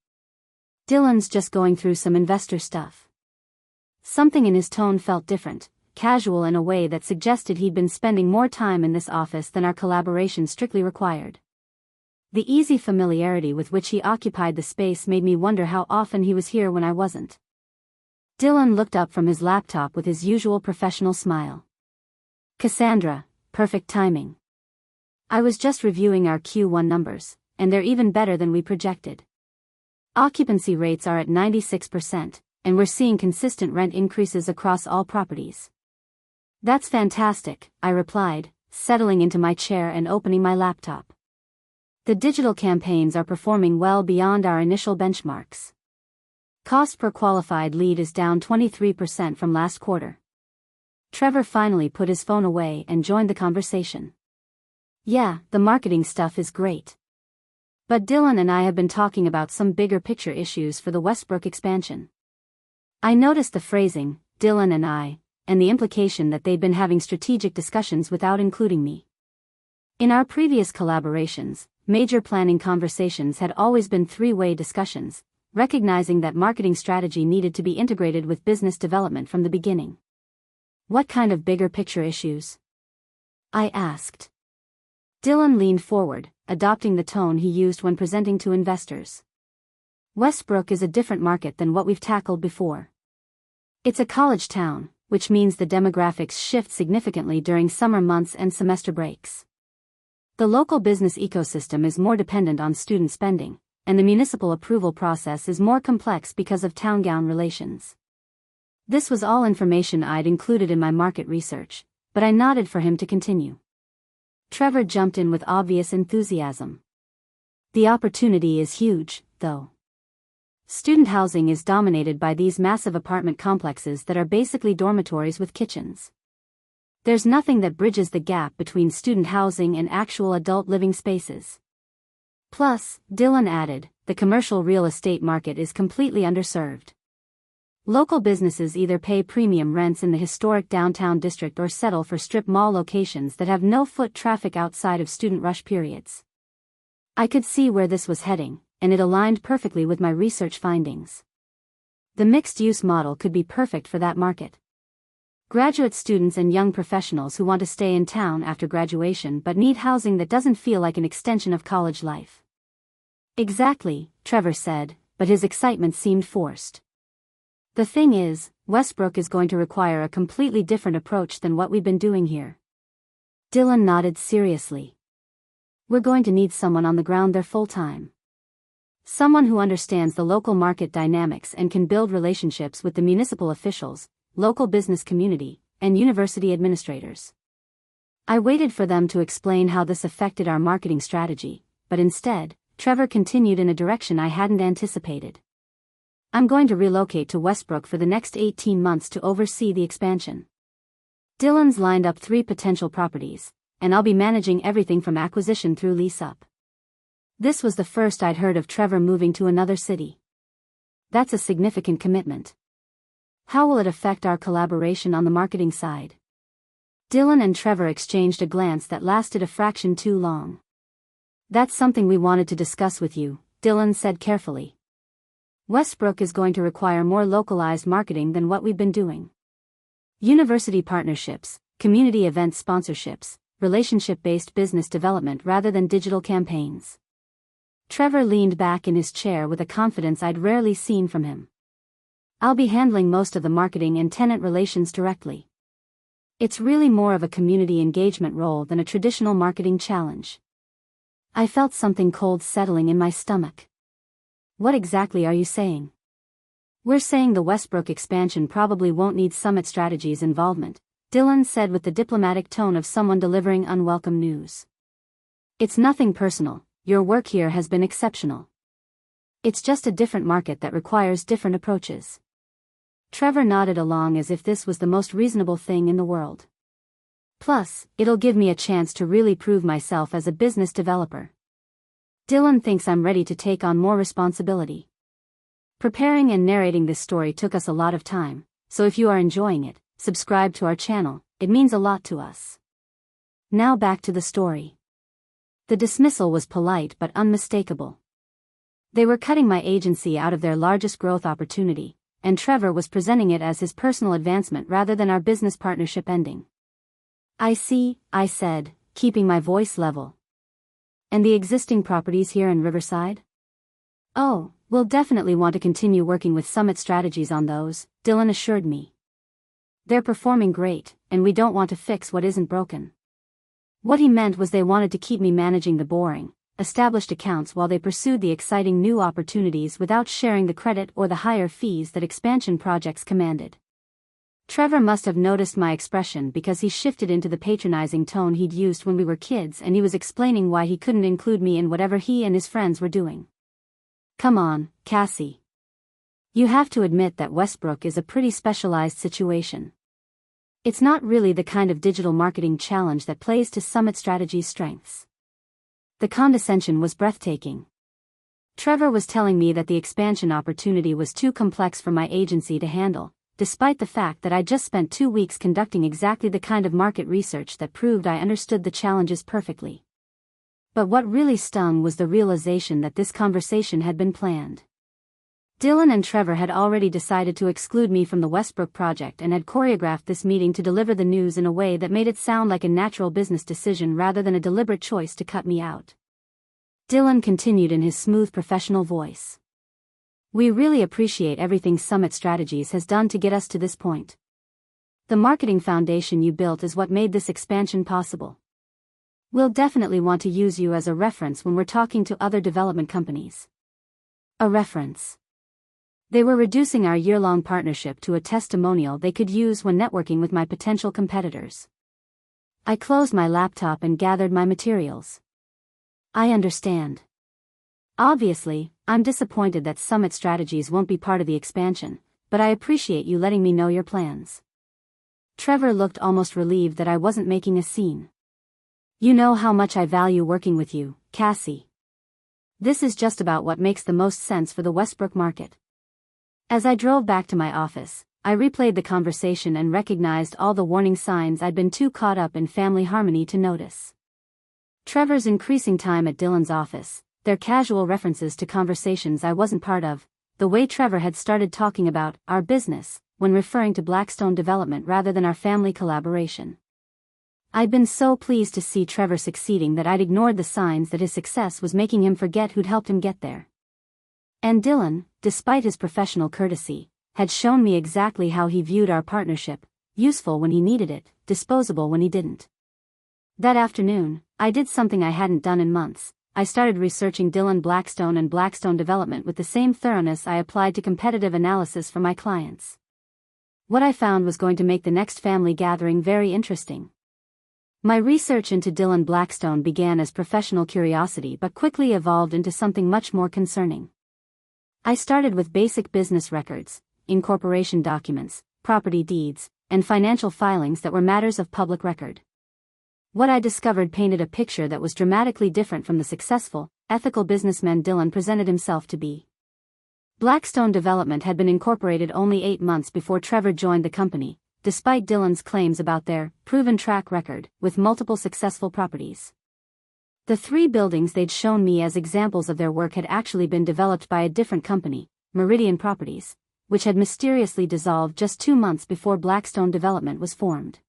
Dylan's just going through some investor stuff." Something in his tone felt different, casual in a way that suggested he'd been spending more time in this office than our collaboration strictly required. The easy familiarity with which he occupied the space made me wonder how often he was here when I wasn't. Dylan looked up from his laptop with his usual professional smile. "Cassandra, perfect timing. I was just reviewing our Q1 numbers, and they're even better than we projected. Occupancy rates are at 96%, and we're seeing consistent rent increases across all properties." "That's fantastic," I replied, settling into my chair and opening my laptop. "The digital campaigns are performing well beyond our initial benchmarks. Cost per qualified lead is down 23% from last quarter." Trevor finally put his phone away and joined the conversation. "Yeah, the marketing stuff is great. But Dylan and I have been talking about some bigger picture issues for the Westbrook expansion." I noticed the phrasing, "Dylan and I," and the implication that they'd been having strategic discussions without including me. In our previous collaborations, major planning conversations had always been three-way discussions, recognizing that marketing strategy needed to be integrated with business development from the beginning. "What kind of bigger picture issues?" I asked. Dylan leaned forward, adopting the tone he used when presenting to investors. "Westbrook is a different market than what we've tackled before. It's a college town, which means the demographics shift significantly during summer months and semester breaks. The local business ecosystem is more dependent on student spending, and the municipal approval process is more complex because of town-gown relations." This was all information I'd included in my market research, but I nodded for him to continue. Trevor jumped in with obvious enthusiasm. "The opportunity is huge, though. Student housing is dominated by these massive apartment complexes that are basically dormitories with kitchens. There's nothing that bridges the gap between student housing and actual adult living spaces. Plus," Dylan added, "the commercial real estate market is completely underserved. Local businesses either pay premium rents in the historic downtown district or settle for strip mall locations that have no foot traffic outside of student rush periods." I could see where this was heading, and it aligned perfectly with my research findings. The mixed-use model could be perfect for that market. Graduate students and young professionals who want to stay in town after graduation but need housing that doesn't feel like an extension of college life. "Exactly," Trevor said, but his excitement seemed forced. "The thing is, Westbrook is going to require a completely different approach than what we've been doing here." Dylan nodded seriously. "We're going to need someone on the ground there full-time. Someone who understands the local market dynamics and can build relationships with the municipal officials, local business community, and university administrators." I waited for them to explain how this affected our marketing strategy, but instead, Trevor continued in a direction I hadn't anticipated. "I'm going to relocate to Westbrook for the next 18 months to oversee the expansion. Dylan's lined up 3 potential properties, and I'll be managing everything from acquisition through lease-up." This was the first I'd heard of Trevor moving to another city. That's a significant commitment. How will it affect our collaboration on the marketing side? Dylan and Trevor exchanged a glance that lasted a fraction too long. "That's something we wanted to discuss with you," Dylan said carefully. "Westbrook is going to require more localized marketing than what we've been doing. University partnerships, community event sponsorships, relationship-based business development rather than digital campaigns." Trevor leaned back in his chair with a confidence I'd rarely seen from him. "I'll be handling most of the marketing and tenant relations directly. It's really more of a community engagement role than a traditional marketing challenge." I felt something cold settling in my stomach. "What exactly are you saying?" "We're saying the Westbrook expansion probably won't need Summit Strategies' involvement," Dylan said with the diplomatic tone of someone delivering unwelcome news. "It's nothing personal, your work here has been exceptional. It's just a different market that requires different approaches." Trevor nodded along as if this was the most reasonable thing in the world. "Plus, it'll give me a chance to really prove myself as a business developer. Dylan thinks I'm ready to take on more responsibility." Preparing and narrating this story took us a lot of time, so if you are enjoying it, subscribe to our channel, it means a lot to us. Now back to the story. The dismissal was polite but unmistakable. They were cutting my agency out of their largest growth opportunity, and Trevor was presenting it as his personal advancement rather than our business partnership ending. "I see," I said, keeping my voice level. "And the existing properties here in Riverside?" "Oh, we'll definitely want to continue working with Summit Strategies on those," Dylan assured me. "They're performing great, and we don't want to fix what isn't broken." What he meant was they wanted to keep me managing the boring, established accounts while they pursued the exciting new opportunities without sharing the credit or the higher fees that expansion projects commanded. Trevor must have noticed my expression because he shifted into the patronizing tone he'd used when we were kids, and he was explaining why he couldn't include me in whatever he and his friends were doing. "Come on, Cassie. You have to admit that Westbrook is a pretty specialized situation. It's not really the kind of digital marketing challenge that plays to Summit Strategies' strengths." The condescension was breathtaking. Trevor was telling me that the expansion opportunity was too complex for my agency to handle, despite the fact that I just spent 2 weeks conducting exactly the kind of market research that proved I understood the challenges perfectly. But what really stung was the realization that this conversation had been planned. Dylan and Trevor had already decided to exclude me from the Westbrook project and had choreographed this meeting to deliver the news in a way that made it sound like a natural business decision rather than a deliberate choice to cut me out. Dylan continued in his smooth professional voice. "We really appreciate everything Summit Strategies has done to get us to this point. The marketing foundation you built is what made this expansion possible. We'll definitely want to use you as a reference when we're talking to other development companies." A reference. They were reducing our year-long partnership to a testimonial they could use when networking with my potential competitors. I closed my laptop and gathered my materials. "I understand. Obviously, I'm disappointed that Summit Strategies won't be part of the expansion, but I appreciate you letting me know your plans." Trevor looked almost relieved that I wasn't making a scene. "You know how much I value working with you, Cassie. This is just about what makes the most sense for the Westbrook market." As I drove back to my office, I replayed the conversation and recognized all the warning signs I'd been too caught up in family harmony to notice. Trevor's increasing time at Dylan's office, their casual references to conversations I wasn't part of, the way Trevor had started talking about our business when referring to Blackstone development rather than our family collaboration. I'd been so pleased to see Trevor succeeding that I'd ignored the signs that his success was making him forget who'd helped him get there. And Dylan, despite his professional courtesy, had shown me exactly how he viewed our partnership: useful when he needed it, disposable when he didn't. That afternoon, I did something I hadn't done in months. I started researching Dylan Blackstone and Blackstone development with the same thoroughness I applied to competitive analysis for my clients. What I found was going to make the next family gathering very interesting. My research into Dylan Blackstone began as professional curiosity but quickly evolved into something much more concerning. I started with basic business records, incorporation documents, property deeds, and financial filings that were matters of public record. What I discovered painted a picture that was dramatically different from the successful, ethical businessman Dylan presented himself to be. Blackstone Development had been incorporated only 8 months before Trevor joined the company, despite Dylan's claims about their proven track record with multiple successful properties. The 3 buildings they'd shown me as examples of their work had actually been developed by a different company, Meridian Properties, which had mysteriously dissolved just 2 months before Blackstone Development was formed.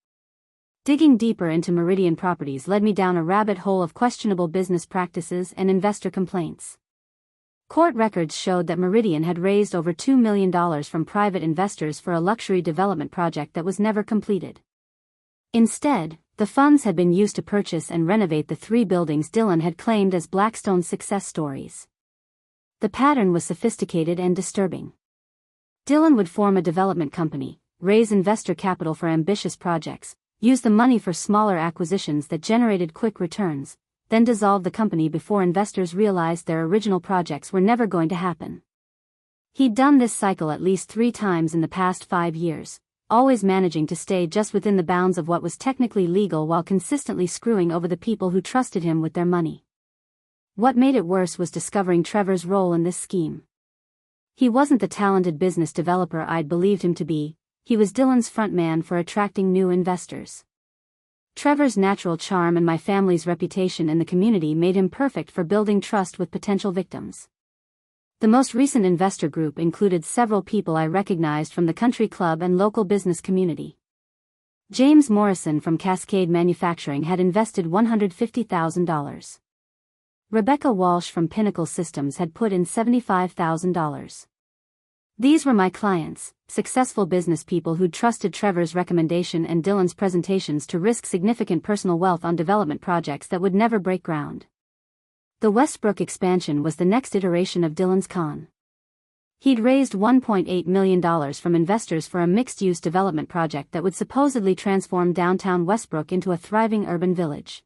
Digging deeper into Meridian Properties led me down a rabbit hole of questionable business practices and investor complaints. Court records showed that Meridian had raised over $2 million from private investors for a luxury development project that was never completed. Instead, the funds had been used to purchase and renovate the 3 buildings Dylan had claimed as Blackstone's success stories. The pattern was sophisticated and disturbing. Dylan would form a development company, raise investor capital for ambitious projects, use the money for smaller acquisitions that generated quick returns, then dissolve the company before investors realized their original projects were never going to happen. He'd done this cycle at least 3 times in the past 5 years, always managing to stay just within the bounds of what was technically legal while consistently screwing over the people who trusted him with their money. What made it worse was discovering Trevor's role in this scheme. He wasn't the talented business developer I'd believed him to be, he was Dylan's front man for attracting new investors. Trevor's natural charm and my family's reputation in the community made him perfect for building trust with potential victims. The most recent investor group included several people I recognized from the country club and local business community. James Morrison from Cascade Manufacturing had invested $150,000. Rebecca Walsh from Pinnacle Systems had put in $75,000. These were my clients, successful business people who'd trusted Trevor's recommendation and Dylan's presentations to risk significant personal wealth on development projects that would never break ground. The Westbrook expansion was the next iteration of Dylan's con. He'd raised $1.8 million from investors for a mixed-use development project that would supposedly transform downtown Westbrook into a thriving urban village.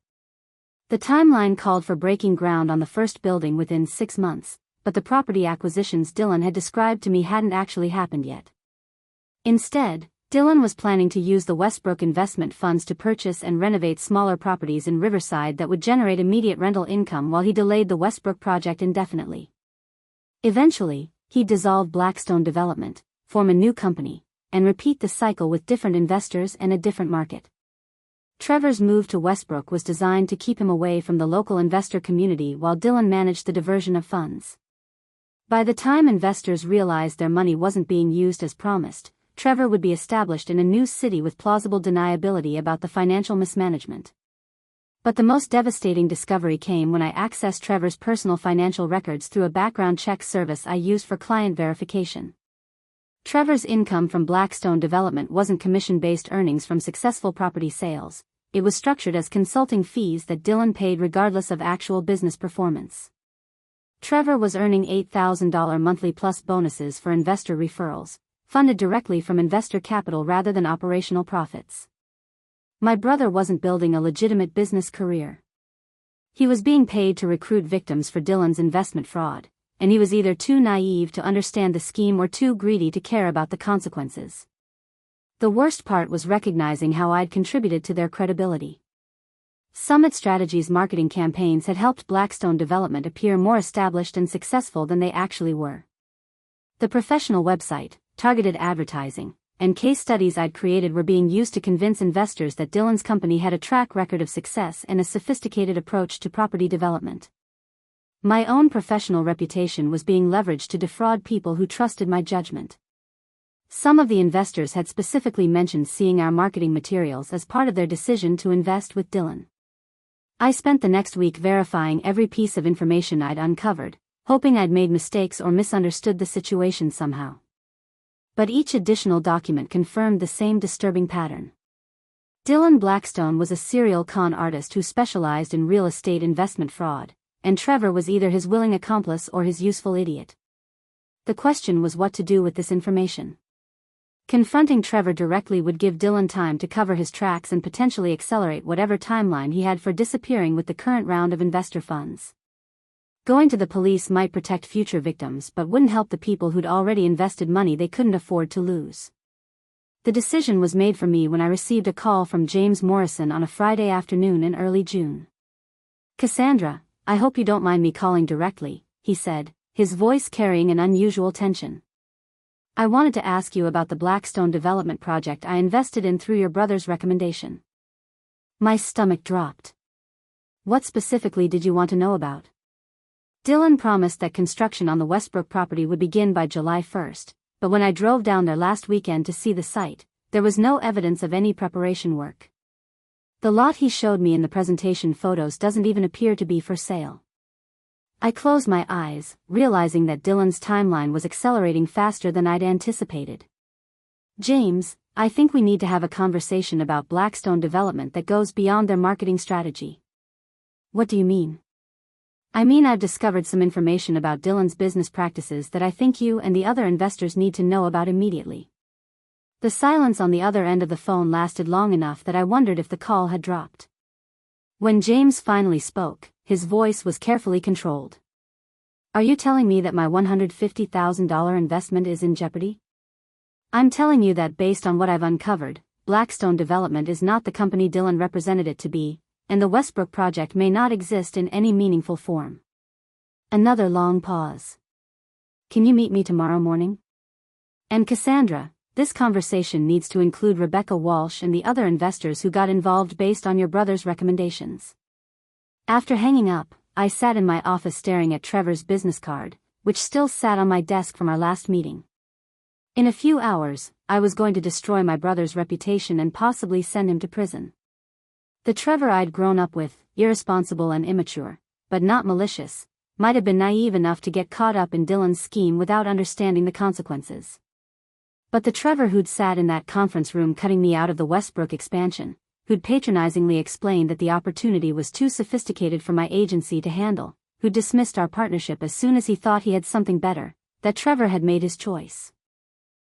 The timeline called for breaking ground on the first building within 6 months, but the property acquisitions Dylan had described to me hadn't actually happened yet. Instead, Dylan was planning to use the Westbrook investment funds to purchase and renovate smaller properties in Riverside that would generate immediate rental income while he delayed the Westbrook project indefinitely. Eventually, he'd dissolve Blackstone Development, form a new company, and repeat the cycle with different investors and a different market. Trevor's move to Westbrook was designed to keep him away from the local investor community while Dylan managed the diversion of funds. By the time investors realized their money wasn't being used as promised, Trevor would be established in a new city with plausible deniability about the financial mismanagement. But the most devastating discovery came when I accessed Trevor's personal financial records through a background check service I used for client verification. Trevor's income from Blackstone Development wasn't commission-based earnings from successful property sales. It was structured as consulting fees that Dylan paid regardless of actual business performance. Trevor was earning $8,000 monthly plus bonuses for investor referrals, funded directly from investor capital rather than operational profits. My brother wasn't building a legitimate business career. He was being paid to recruit victims for Dylan's investment fraud, and he was either too naive to understand the scheme or too greedy to care about the consequences. The worst part was recognizing how I'd contributed to their credibility. Summit Strategies marketing campaigns had helped Blackstone Development appear more established and successful than they actually were. The professional website, targeted advertising, and case studies I'd created were being used to convince investors that Dylan's company had a track record of success and a sophisticated approach to property development. My own professional reputation was being leveraged to defraud people who trusted my judgment. Some of the investors had specifically mentioned seeing our marketing materials as part of their decision to invest with Dylan. I spent the next week verifying every piece of information I'd uncovered, hoping I'd made mistakes or misunderstood the situation somehow. But each additional document confirmed the same disturbing pattern. Dylan Blackstone was a serial con artist who specialized in real estate investment fraud, and Trevor was either his willing accomplice or his useful idiot. The question was what to do with this information. Confronting Trevor directly would give Dylan time to cover his tracks and potentially accelerate whatever timeline he had for disappearing with the current round of investor funds. Going to the police might protect future victims but wouldn't help the people who'd already invested money they couldn't afford to lose. The decision was made for me when I received a call from James Morrison on a Friday afternoon in early June. "Cassandra, I hope you don't mind me calling directly," he said, his voice carrying an unusual tension. "I wanted to ask you about the Blackstone Development project I invested in through your brother's recommendation." My stomach dropped. "What specifically did you want to know about?" Dylan promised that construction on the Westbrook property would begin by July 1st, but when I drove down there last weekend to see the site, there was no evidence of any preparation work. The lot he showed me in the presentation photos doesn't even appear to be for sale. I closed my eyes, realizing that Dylan's timeline was accelerating faster than I'd anticipated. "James, I think we need to have a conversation about Blackstone Development that goes beyond their marketing strategy." "What do you mean?" "I mean, I've discovered some information about Dylan's business practices that I think you and the other investors need to know about immediately." The silence on the other end of the phone lasted long enough that I wondered if the call had dropped. When James finally spoke, his voice was carefully controlled. "Are you telling me that my $150,000 investment is in jeopardy?" "I'm telling you that based on what I've uncovered, Blackstone Development is not the company Dylan represented it to be, and the Westbrook project may not exist in any meaningful form." Another long pause. "Can you meet me tomorrow morning?" "And Cassandra, this conversation needs to include Rebecca Walsh and the other investors who got involved based on your brother's recommendations." After hanging up, I sat in my office staring at Trevor's business card, which still sat on my desk from our last meeting. In a few hours, I was going to destroy my brother's reputation and possibly send him to prison. The Trevor I'd grown up with, irresponsible and immature, but not malicious, might have been naive enough to get caught up in Dylan's scheme without understanding the consequences. But the Trevor who'd sat in that conference room cutting me out of the Westbrook expansion, who'd patronizingly explained that the opportunity was too sophisticated for my agency to handle, who dismissed our partnership as soon as he thought he had something better, that Trevor had made his choice.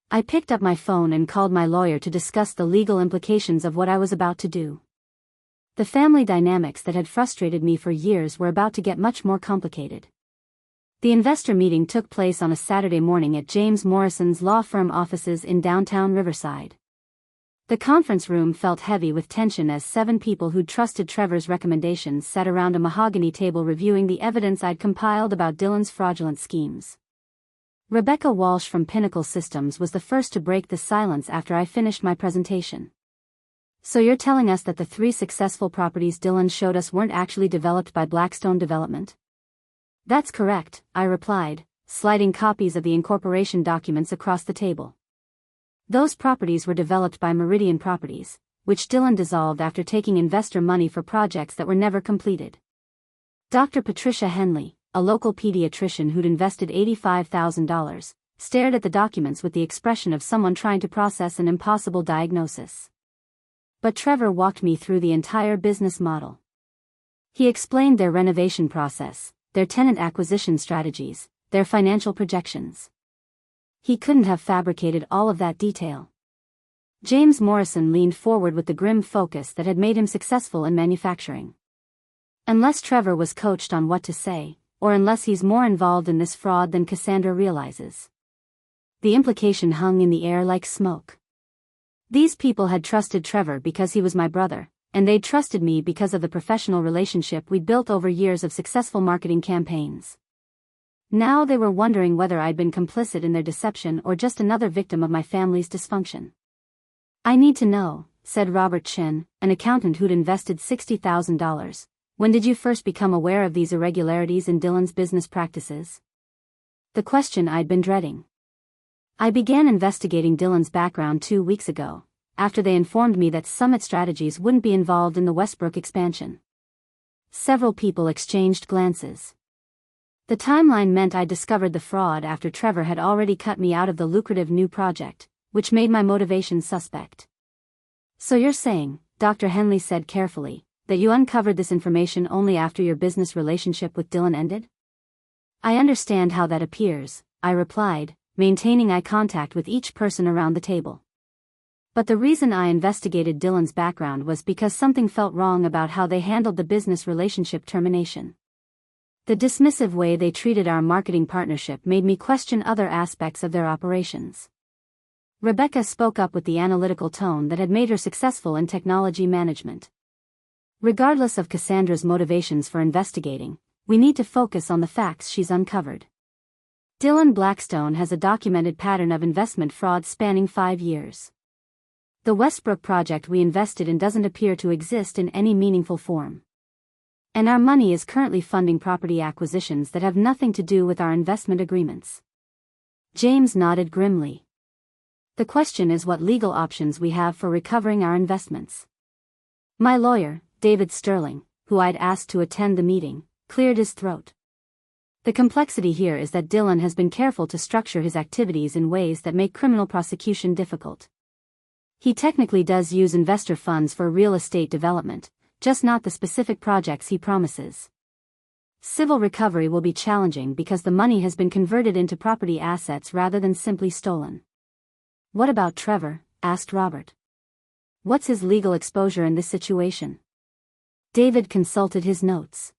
I picked up my phone and called my lawyer to discuss the legal implications of what I was about to do. The family dynamics that had frustrated me for years were about to get much more complicated. The investor meeting took place on a Saturday morning at James Morrison's law firm offices in downtown Riverside. The conference room felt heavy with tension as 7 people who'd trusted Trevor's recommendations sat around a mahogany table reviewing the evidence I'd compiled about Dylan's fraudulent schemes. Rebecca Walsh from Pinnacle Systems was the first to break the silence after I finished my presentation. So you're telling us that the 3 successful properties Dylan showed us weren't actually developed by Blackstone Development? That's correct, I replied, sliding copies of the incorporation documents across the table. Those properties were developed by Meridian Properties, which Dylan dissolved after taking investor money for projects that were never completed. Dr. Patricia Henley, a local pediatrician who'd invested $85,000, stared at the documents with the expression of someone trying to process an impossible diagnosis. But Trevor walked me through the entire business model. He explained their renovation process, their tenant acquisition strategies, their financial projections. He couldn't have fabricated all of that detail. James Morrison leaned forward with the grim focus that had made him successful in manufacturing. Unless Trevor was coached on what to say, or unless he's more involved in this fraud than Cassandra realizes. The implication hung in the air like smoke. These people had trusted Trevor because he was my brother, and they'd trusted me because of the professional relationship we'd built over years of successful marketing campaigns. Now they were wondering whether I'd been complicit in their deception or just another victim of my family's dysfunction. I need to know, said Robert Chen, an accountant who'd invested $60,000. When did you first become aware of these irregularities in Dylan's business practices? The question I'd been dreading. I began investigating Dylan's background 2 weeks ago, after they informed me that Summit Strategies wouldn't be involved in the Westbrook expansion. Several people exchanged glances. The timeline meant I discovered the fraud after Trevor had already cut me out of the lucrative new project, which made my motivation suspect. So you're saying, Dr. Henley said carefully, that you uncovered this information only after your business relationship with Dylan ended? I understand how that appears, I replied, maintaining eye contact with each person around the table. But the reason I investigated Dylan's background was because something felt wrong about how they handled the business relationship termination. The dismissive way they treated our marketing partnership made me question other aspects of their operations. Rebecca spoke up with the analytical tone that had made her successful in technology management. Regardless of Cassandra's motivations for investigating, we need to focus on the facts she's uncovered. Dylan Blackstone has a documented pattern of investment fraud spanning 5 years. The Westbrook project we invested in doesn't appear to exist in any meaningful form. And our money is currently funding property acquisitions that have nothing to do with our investment agreements. James nodded grimly. The question is what legal options we have for recovering our investments. My lawyer, David Sterling, who I'd asked to attend the meeting, cleared his throat. The complexity here is that Dylan has been careful to structure his activities in ways that make criminal prosecution difficult. He technically does use investor funds for real estate development, just not the specific projects he promises. Civil recovery will be challenging because the money has been converted into property assets rather than simply stolen. What about Trevor? Asked Robert. What's his legal exposure in this situation? David consulted his notes.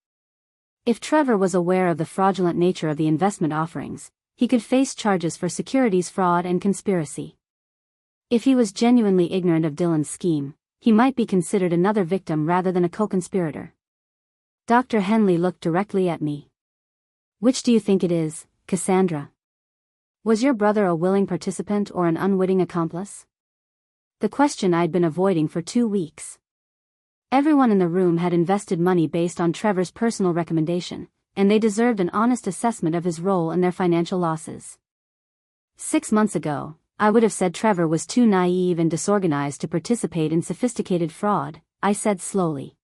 If Trevor was aware of the fraudulent nature of the investment offerings, he could face charges for securities fraud and conspiracy. If he was genuinely ignorant of Dylan's scheme, he might be considered another victim rather than a co-conspirator. Dr. Henley looked directly at me. Which do you think it is, Cassandra? Was your brother a willing participant or an unwitting accomplice? The question I'd been avoiding for 2 weeks. Everyone in the room had invested money based on Trevor's personal recommendation, and they deserved an honest assessment of his role and their financial losses. 6 months ago, I would have said Trevor was too naive and disorganized to participate in sophisticated fraud, I said slowly.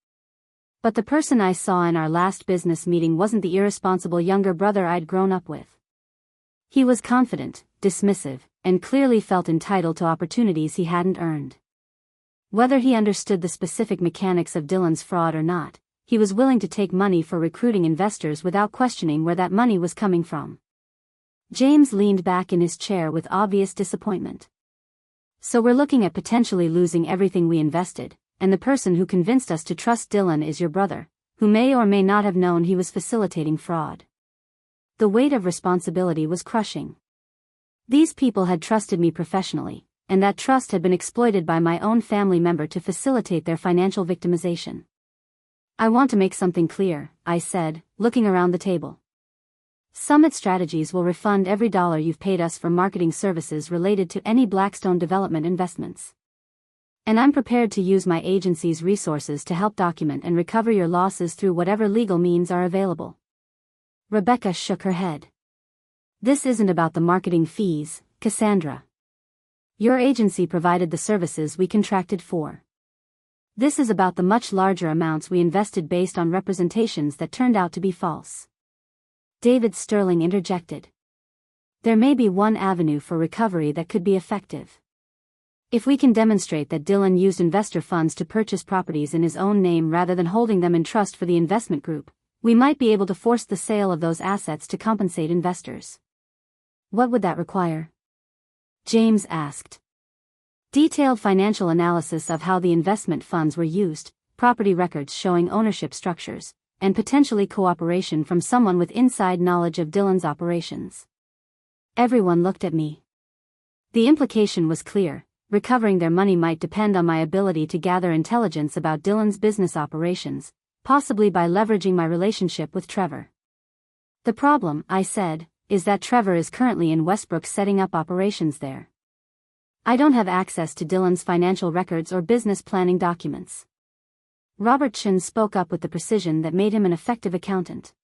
But the person I saw in our last business meeting wasn't the irresponsible younger brother I'd grown up with. He was confident, dismissive, and clearly felt entitled to opportunities he hadn't earned. Whether he understood the specific mechanics of Dylan's fraud or not, he was willing to take money for recruiting investors without questioning where that money was coming from. James leaned back in his chair with obvious disappointment. So we're looking at potentially losing everything we invested, and the person who convinced us to trust Dylan is your brother, who may or may not have known he was facilitating fraud. The weight of responsibility was crushing. These people had trusted me professionally, and that trust had been exploited by my own family member to facilitate their financial victimization. I want to make something clear, I said, looking around the table. Summit Strategies will refund every dollar you've paid us for marketing services related to any Blackstone development investments. And I'm prepared to use my agency's resources to help document and recover your losses through whatever legal means are available. Rebecca shook her head. This isn't about the marketing fees, Cassandra. Your agency provided the services we contracted for. This is about the much larger amounts we invested based on representations that turned out to be false. David Sterling interjected. There may be one avenue for recovery that could be effective. If we can demonstrate that Dylan used investor funds to purchase properties in his own name rather than holding them in trust for the investment group, we might be able to force the sale of those assets to compensate investors. What would that require? James asked. Detailed financial analysis of how the investment funds were used, property records showing ownership structures, and potentially cooperation from someone with inside knowledge of Dylan's operations. Everyone looked at me. The implication was clear. Recovering their money might depend on my ability to gather intelligence about Dylan's business operations, possibly by leveraging my relationship with Trevor. The problem, I said, is that Trevor is currently in Westbrook setting up operations there. I don't have access to Dylan's financial records or business planning documents. Robert Chin spoke up with the precision that made him an effective accountant.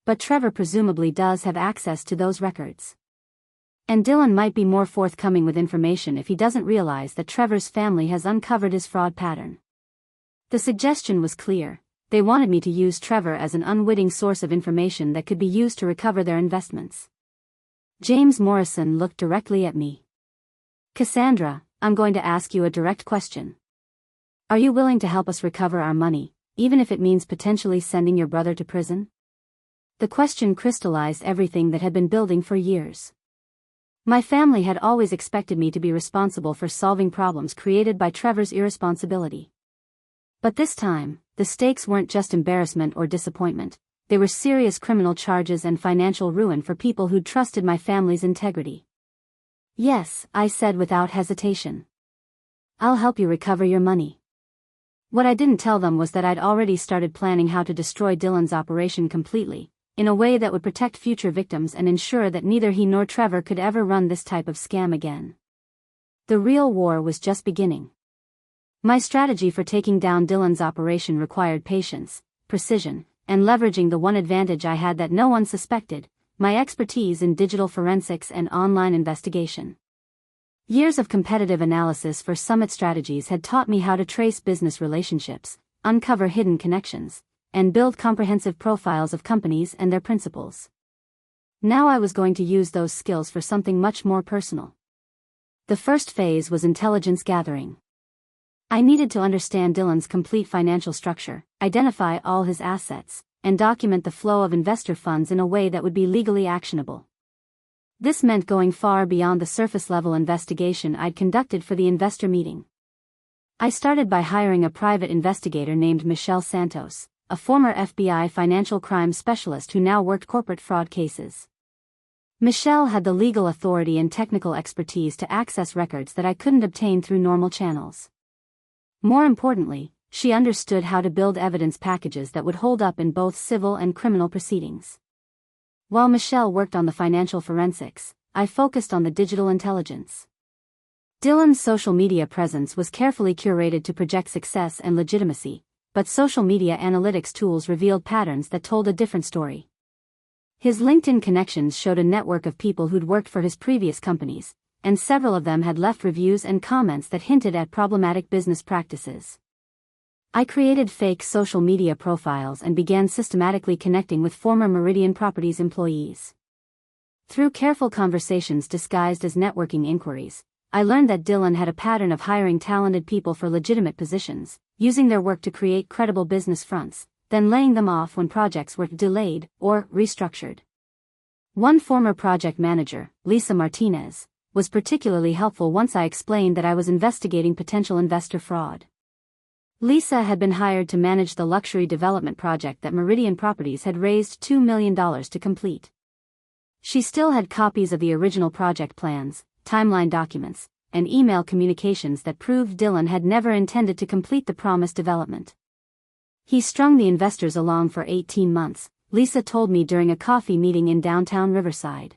But Trevor presumably does have access to those records. And Dylan might be more forthcoming with information if he doesn't realize that Trevor's family has uncovered his fraud pattern. The suggestion was clear. They wanted me to use Trevor as an unwitting source of information that could be used to recover their investments. James Morrison looked directly at me. Cassandra, I'm going to ask you a direct question. Are you willing to help us recover our money, even if it means potentially sending your brother to prison? The question crystallized everything that had been building for years. My family had always expected me to be responsible for solving problems created by Trevor's irresponsibility. But this time, the stakes weren't just embarrassment or disappointment, they were serious criminal charges and financial ruin for people who'd trusted my family's integrity. Yes, I said without hesitation. I'll help you recover your money. What I didn't tell them was that I'd already started planning how to destroy Dylan's operation completely, in a way that would protect future victims and ensure that neither he nor Trevor could ever run this type of scam again. The real war was just beginning. My strategy for taking down Dylan's operation required patience, precision, and leveraging the one advantage I had that no one suspected, my expertise in digital forensics and online investigation. Years of competitive analysis for Summit Strategies had taught me how to trace business relationships, uncover hidden connections, and build comprehensive profiles of companies and their principals. Now I was going to use those skills for something much more personal. The first phase was intelligence gathering. I needed to understand Dylan's complete financial structure, identify all his assets, and document the flow of investor funds in a way that would be legally actionable. This meant going far beyond the surface-level investigation I'd conducted for the investor meeting. I started by hiring a private investigator named Michelle Santos, a former FBI financial crime specialist who now worked corporate fraud cases. Michelle had the legal authority and technical expertise to access records that I couldn't obtain through normal channels. More importantly, she understood how to build evidence packages that would hold up in both civil and criminal proceedings. While Michelle worked on the financial forensics, I focused on the digital intelligence. Dylan's social media presence was carefully curated to project success and legitimacy, but social media analytics tools revealed patterns that told a different story. His LinkedIn connections showed a network of people who'd worked for his previous companies, and several of them had left reviews and comments that hinted at problematic business practices. I created fake social media profiles and began systematically connecting with former Meridian Properties employees. Through careful conversations disguised as networking inquiries, I learned that Dylan had a pattern of hiring talented people for legitimate positions, using their work to create credible business fronts, then laying them off when projects were delayed or restructured. One former project manager, Lisa Martinez, was particularly helpful once I explained that I was investigating potential investor fraud. Lisa had been hired to manage the luxury development project that Meridian Properties had raised $2 million to complete. She still had copies of the original project plans, timeline documents, and email communications that proved Dylan had never intended to complete the promised development. He strung the investors along for 18 months, Lisa told me during a coffee meeting in downtown Riverside.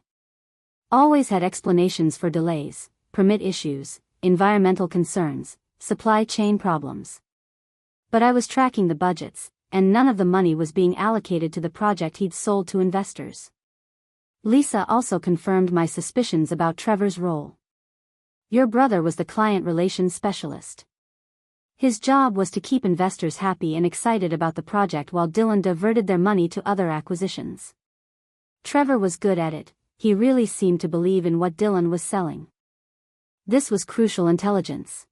Always had explanations for delays, permit issues, environmental concerns, supply chain problems. But I was tracking the budgets, and none of the money was being allocated to the project he'd sold to investors. Lisa also confirmed my suspicions about Trevor's role. Your brother was the client relations specialist. His job was to keep investors happy and excited about the project while Dylan diverted their money to other acquisitions. Trevor was good at it, he really seemed to believe in what Dylan was selling. This was crucial intelligence.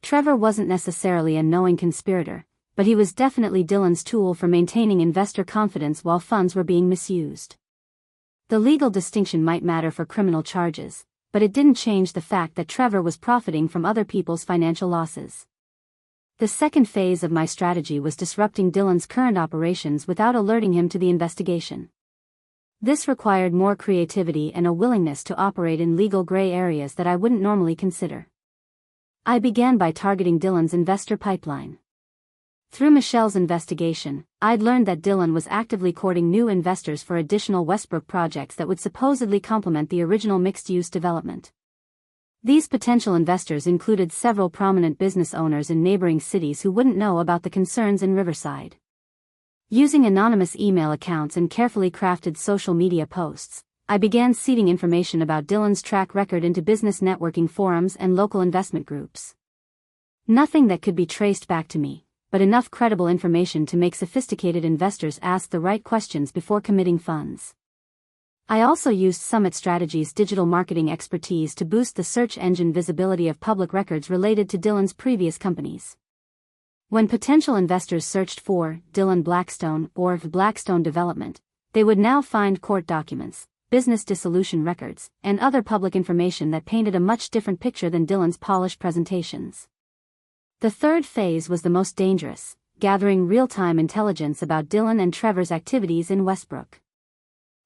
Trevor wasn't necessarily a knowing conspirator, but he was definitely Dylan's tool for maintaining investor confidence while funds were being misused. The legal distinction might matter for criminal charges, but it didn't change the fact that Trevor was profiting from other people's financial losses. The second phase of my strategy was disrupting Dylan's current operations without alerting him to the investigation. This required more creativity and a willingness to operate in legal gray areas that I wouldn't normally consider. I began by targeting Dylan's investor pipeline. Through Michelle's investigation, I'd learned that Dylan was actively courting new investors for additional Westbrook projects that would supposedly complement the original mixed-use development. These potential investors included several prominent business owners in neighboring cities who wouldn't know about the concerns in Riverside. Using anonymous email accounts and carefully crafted social media posts, I began seeding information about Dylan's track record into business networking forums and local investment groups. Nothing that could be traced back to me, but enough credible information to make sophisticated investors ask the right questions before committing funds. I also used Summit Strategies' digital marketing expertise to boost the search engine visibility of public records related to Dylan's previous companies. When potential investors searched for Dylan Blackstone or Blackstone Development, they would now find court documents, business dissolution records, and other public information that painted a much different picture than Dylan's polished presentations. The third phase was the most dangerous, gathering real-time intelligence about Dylan and Trevor's activities in Westbrook.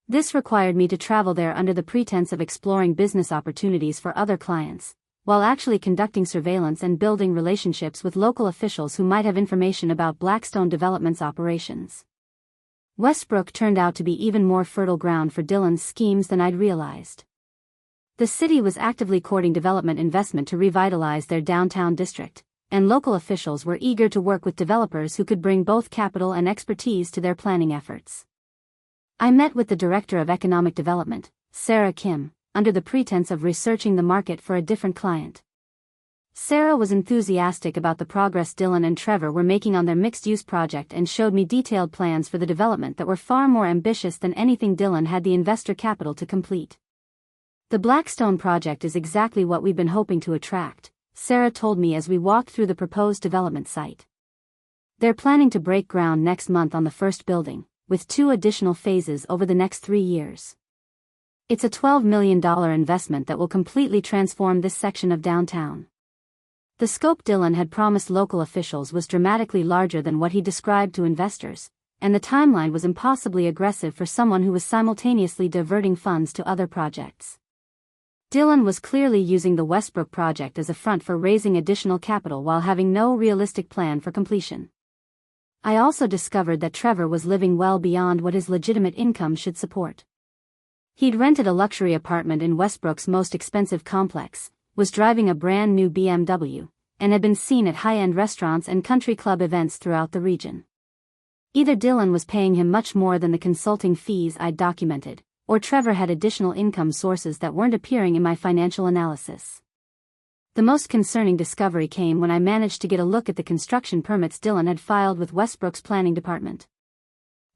This required me to travel there under the pretense of exploring business opportunities for other clients, while actually conducting surveillance and building relationships with local officials who might have information about Blackstone Development's operations. Westbrook turned out to be even more fertile ground for Dylan's schemes than I'd realized. The city was actively courting development investment to revitalize their downtown district, and local officials were eager to work with developers who could bring both capital and expertise to their planning efforts. I met with the Director of Economic Development, Sarah Kim, under the pretense of researching the market for a different client. Sarah was enthusiastic about the progress Dylan and Trevor were making on their mixed-use project and showed me detailed plans for the development that were far more ambitious than anything Dylan had the investor capital to complete. The Blackstone project is exactly what we've been hoping to attract, Sarah told me as we walked through the proposed development site. They're planning to break ground next month on the first building, with 2 additional phases over the next 3 years. It's a $12 million investment that will completely transform this section of downtown. The scope Dylan had promised local officials was dramatically larger than what he described to investors, and the timeline was impossibly aggressive for someone who was simultaneously diverting funds to other projects. Dylan was clearly using the Westbrook project as a front for raising additional capital while having no realistic plan for completion. I also discovered that Trevor was living well beyond what his legitimate income should support. He'd rented a luxury apartment in Westbrook's most expensive complex, was driving a brand new BMW, and had been seen at high-end restaurants and country club events throughout the region. Either Dylan was paying him much more than the consulting fees I'd documented, or Trevor had additional income sources that weren't appearing in my financial analysis. The most concerning discovery came when I managed to get a look at the construction permits Dylan had filed with Westbrook's planning department.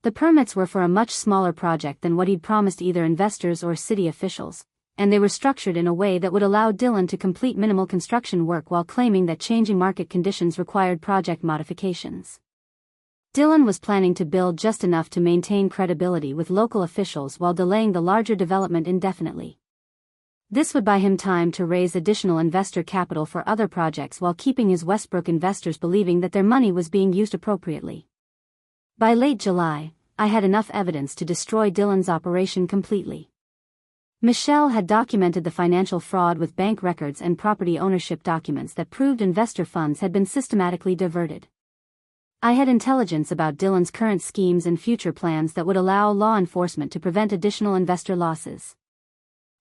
The permits were for a much smaller project than what he'd promised either investors or city officials, and they were structured in a way that would allow Dylan to complete minimal construction work while claiming that changing market conditions required project modifications. Dylan was planning to build just enough to maintain credibility with local officials while delaying the larger development indefinitely. This would buy him time to raise additional investor capital for other projects while keeping his Westbrook investors believing that their money was being used appropriately. By late July, I had enough evidence to destroy Dylan's operation completely. Michelle had documented the financial fraud with bank records and property ownership documents that proved investor funds had been systematically diverted. I had intelligence about Dylan's current schemes and future plans that would allow law enforcement to prevent additional investor losses.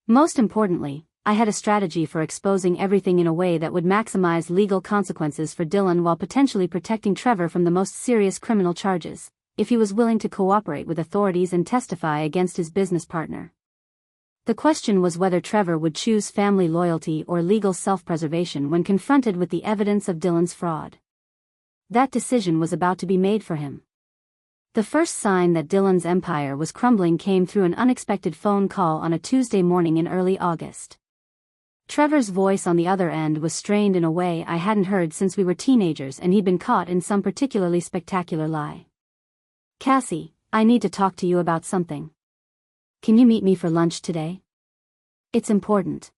Most importantly, I had a strategy for exposing everything in a way that would maximize legal consequences for Dylan while potentially protecting Trevor from the most serious criminal charges, if he was willing to cooperate with authorities and testify against his business partner. The question was whether Trevor would choose family loyalty or legal self-preservation when confronted with the evidence of Dylan's fraud. That decision was about to be made for him. The first sign that Dylan's empire was crumbling came through an unexpected phone call on a Tuesday morning in early August. Trevor's voice on the other end was strained in a way I hadn't heard since we were teenagers and he'd been caught in some particularly spectacular lie. "Cassie, I need to talk to you about something. Can you meet me for lunch today? It's important."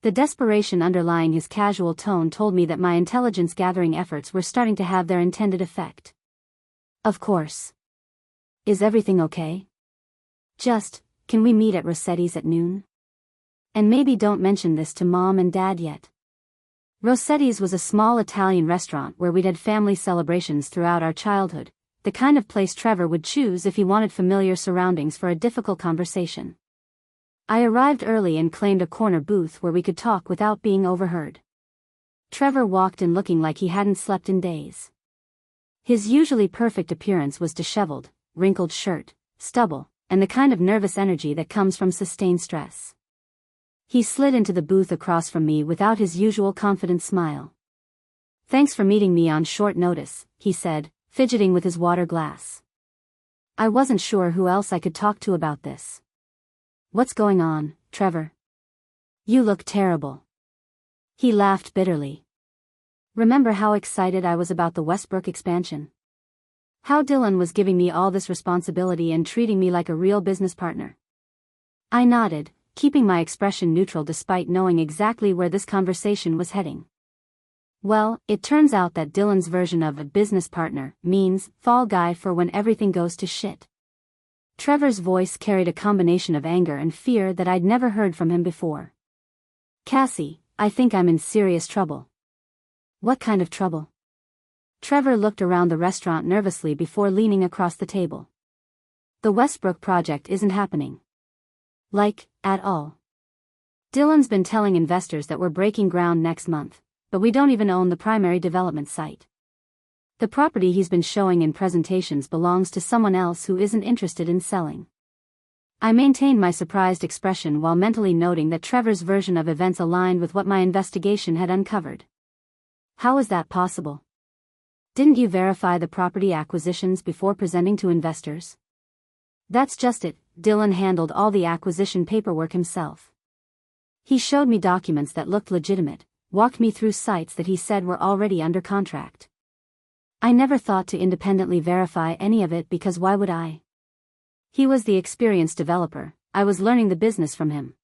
The desperation underlying his casual tone told me that my intelligence-gathering efforts were starting to have their intended effect. "Of course. Is everything okay? Just, can we meet at Rossetti's at noon? And maybe don't mention this to Mom and Dad yet." Rossetti's was a small Italian restaurant where we'd had family celebrations throughout our childhood, the kind of place Trevor would choose if he wanted familiar surroundings for a difficult conversation. I arrived early and claimed a corner booth where we could talk without being overheard. Trevor walked in looking like he hadn't slept in days. His usually perfect appearance was disheveled, wrinkled shirt, stubble, and the kind of nervous energy that comes from sustained stress. He slid into the booth across from me without his usual confident smile. "Thanks for meeting me on short notice," he said, fidgeting with his water glass. I wasn't sure who else I could talk to about this. "What's going on, Trevor? You look terrible." He laughed bitterly. "Remember how excited I was about the Westbrook expansion? How Dylan was giving me all this responsibility and treating me like a real business partner?" I nodded, keeping my expression neutral despite knowing exactly where this conversation was heading. "Well, it turns out that Dylan's version of a business partner means fall guy for when everything goes to shit." Trevor's voice carried a combination of anger and fear that I'd never heard from him before. "Cassie, I think I'm in serious trouble." "What kind of trouble?" Trevor looked around the restaurant nervously before leaning across the table. "The Westbrook project isn't happening. Like, at all. Dylan's been telling investors that we're breaking ground next month, but we don't even own the primary development site. The property he's been showing in presentations belongs to someone else who isn't interested in selling." I maintained my surprised expression while mentally noting that Trevor's version of events aligned with what my investigation had uncovered. "How is that possible? Didn't you verify the property acquisitions before presenting to investors?" "That's just it, Dylan handled all the acquisition paperwork himself. He showed me documents that looked legitimate, walked me through sites that he said were already under contract. I never thought to independently verify any of it because why would I? He was the experienced developer, I was learning the business from him."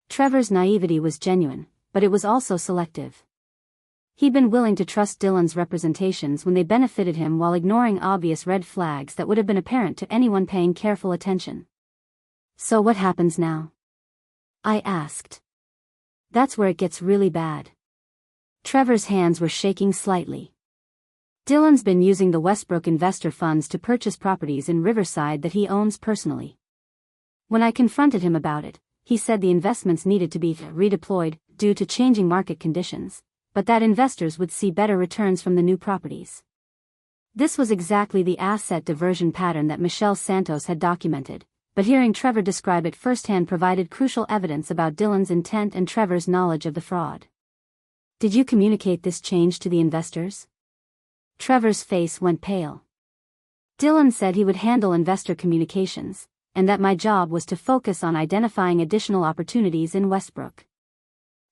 Trevor's naivety was genuine, but it was also selective. He'd been willing to trust Dylan's representations when they benefited him while ignoring obvious red flags that would have been apparent to anyone paying careful attention. "So what happens now?" I asked. "That's where it gets really bad." Trevor's hands were shaking slightly. "Dylan's been using the Westbrook investor funds to purchase properties in Riverside that he owns personally. When I confronted him about it, he said the investments needed to be redeployed due to changing market conditions, but that investors would see better returns from the new properties. This was exactly the asset diversion pattern that Michelle Santos had documented, but hearing Trevor describe it firsthand provided crucial evidence about Dylan's intent and Trevor's knowledge of the fraud. Did you communicate this change to the investors? Trevor's face went pale. Dylan said he would handle investor communications, and that my job was to focus on identifying additional opportunities in Westbrook.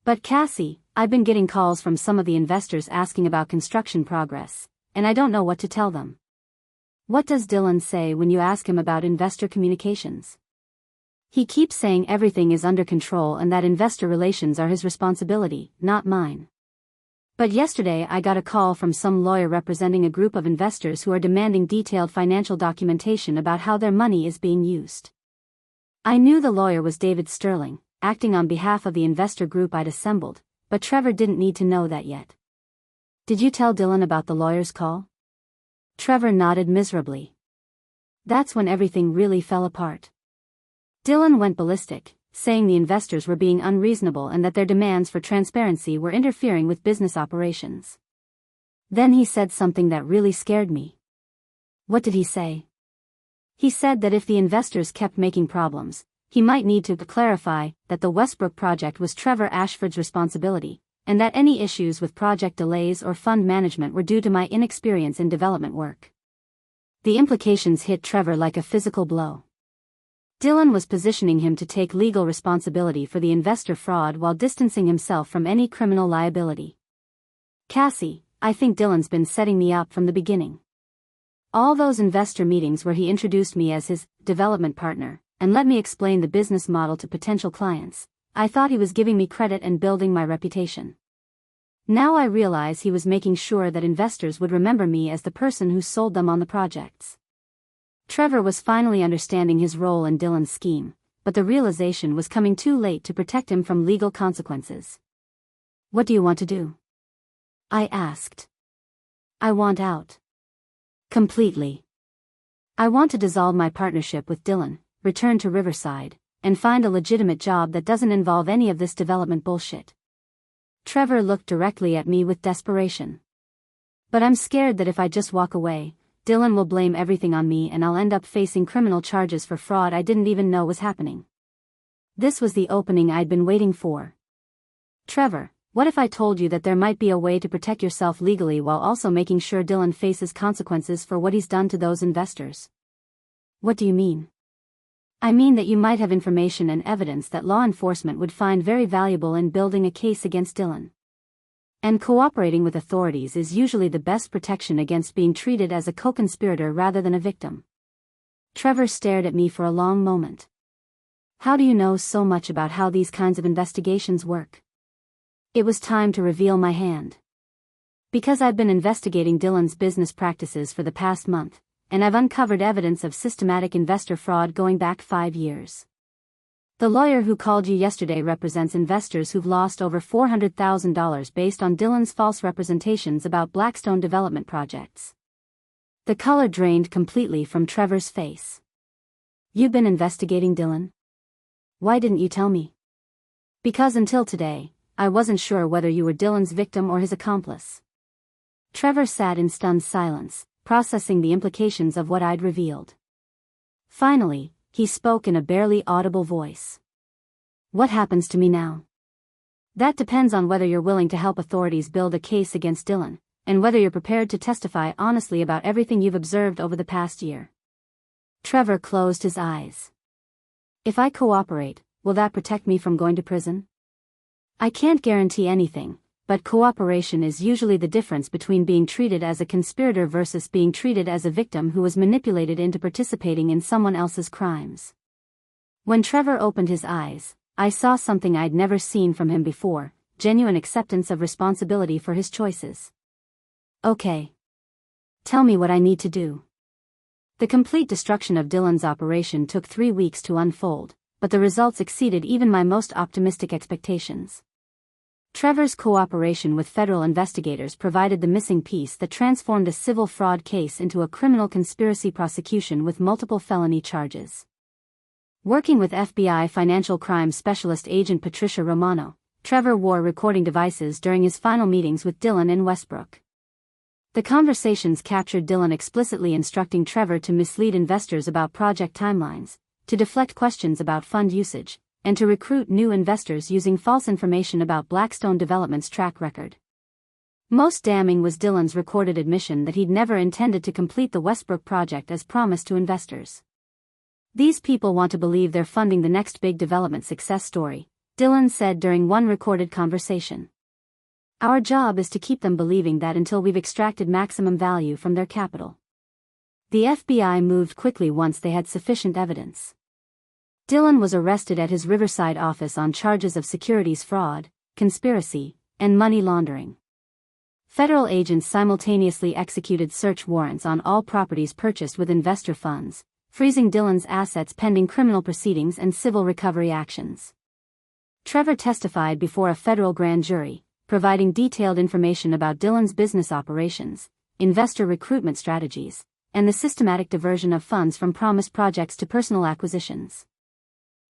But Cassie, I've been getting calls from some of the investors asking about construction progress, and I don't know what to tell them. What does Dylan say when you ask him about investor communications? He keeps saying everything is under control and that investor relations are his responsibility, not mine. But yesterday I got a call from some lawyer representing a group of investors who are demanding detailed financial documentation about how their money is being used. I knew the lawyer was David Sterling, acting on behalf of the investor group I'd assembled, but Trevor didn't need to know that yet. Did you tell Dylan about the lawyer's call? Trevor nodded miserably. That's when everything really fell apart. Dylan went ballistic, saying the investors were being unreasonable and that their demands for transparency were interfering with business operations. Then he said something that really scared me. What did he say? He said that if the investors kept making problems, he might need to clarify that the Westbrook project was Trevor Ashford's responsibility, and that any issues with project delays or fund management were due to my inexperience in development work. The implications hit Trevor like a physical blow. Dylan was positioning him to take legal responsibility for the investor fraud while distancing himself from any criminal liability. Cassie, I think Dylan's been setting me up from the beginning. All those investor meetings where he introduced me as his development partner, and let me explain the business model to potential clients, I thought he was giving me credit and building my reputation. Now I realize he was making sure that investors would remember me as the person who sold them on the projects. Trevor was finally understanding his role in Dylan's scheme, but the realization was coming too late to protect him from legal consequences. What do you want to do? I asked. I want out. Completely. I want to dissolve my partnership with Dylan, return to Riverside, and find a legitimate job that doesn't involve any of this development bullshit. Trevor looked directly at me with desperation. But I'm scared that if I just walk away, Dylan will blame everything on me and I'll end up facing criminal charges for fraud I didn't even know was happening. This was the opening I'd been waiting for. Trevor, what if I told you that there might be a way to protect yourself legally while also making sure Dylan faces consequences for what he's done to those investors? What do you mean? I mean that you might have information and evidence that law enforcement would find very valuable in building a case against Dylan. And cooperating with authorities is usually the best protection against being treated as a co-conspirator rather than a victim. Trevor stared at me for a long moment. How do you know so much about how these kinds of investigations work? It was time to reveal my hand. Because I've been investigating Dylan's business practices for the past month, and I've uncovered evidence of systematic investor fraud going back 5 years. The lawyer who called you yesterday represents investors who've lost over $400,000 based on Dylan's false representations about Blackstone development projects. The color drained completely from Trevor's face. You've been investigating Dylan? Why didn't you tell me? Because until today, I wasn't sure whether you were Dylan's victim or his accomplice. Trevor sat in stunned silence, processing the implications of what I'd revealed. Finally, he spoke in a barely audible voice. What happens to me now? That depends on whether you're willing to help authorities build a case against Dylan, and whether you're prepared to testify honestly about everything you've observed over the past year. Trevor closed his eyes. If I cooperate, will that protect me from going to prison? I can't guarantee anything, but cooperation is usually the difference between being treated as a conspirator versus being treated as a victim who was manipulated into participating in someone else's crimes. When Trevor opened his eyes, I saw something I'd never seen from him before, genuine acceptance of responsibility for his choices. Okay. Tell me what I need to do. The complete destruction of Dylan's operation took 3 weeks to unfold, but the results exceeded even my most optimistic expectations. Trevor's cooperation with federal investigators provided the missing piece that transformed a civil fraud case into a criminal conspiracy prosecution with multiple felony charges. Working with FBI Financial Crimes Specialist Agent Patricia Romano, Trevor wore recording devices during his final meetings with Dylan in Westbrook. The conversations captured Dylan explicitly instructing Trevor to mislead investors about project timelines, to deflect questions about fund usage, and to recruit new investors using false information about Blackstone Development's track record. Most damning was Dylan's recorded admission that he'd never intended to complete the Westbrook project as promised to investors. "These people want to believe they're funding the next big development success story," Dylan said during one recorded conversation. "Our job is to keep them believing that until we've extracted maximum value from their capital." The FBI moved quickly once they had sufficient evidence. Dylan was arrested at his Riverside office on charges of securities fraud, conspiracy, and money laundering. Federal agents simultaneously executed search warrants on all properties purchased with investor funds, freezing Dylan's assets pending criminal proceedings and civil recovery actions. Trevor testified before a federal grand jury, providing detailed information about Dylan's business operations, investor recruitment strategies, and the systematic diversion of funds from promised projects to personal acquisitions.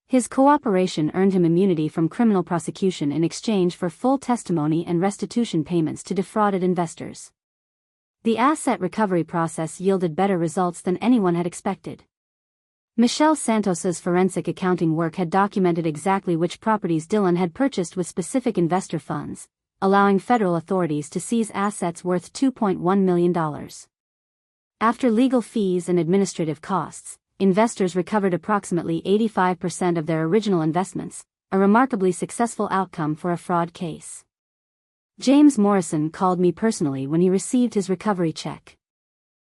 His cooperation earned him immunity from criminal prosecution in exchange for full testimony and restitution payments to defrauded investors. The asset recovery process yielded better results than anyone had expected. Michelle Santos's forensic accounting work had documented exactly which properties Dylan had purchased with specific investor funds, allowing federal authorities to seize assets worth $2.1 million. After legal fees and administrative costs, investors recovered approximately 85% of their original investments, a remarkably successful outcome for a fraud case. James Morrison called me personally when he received his recovery check.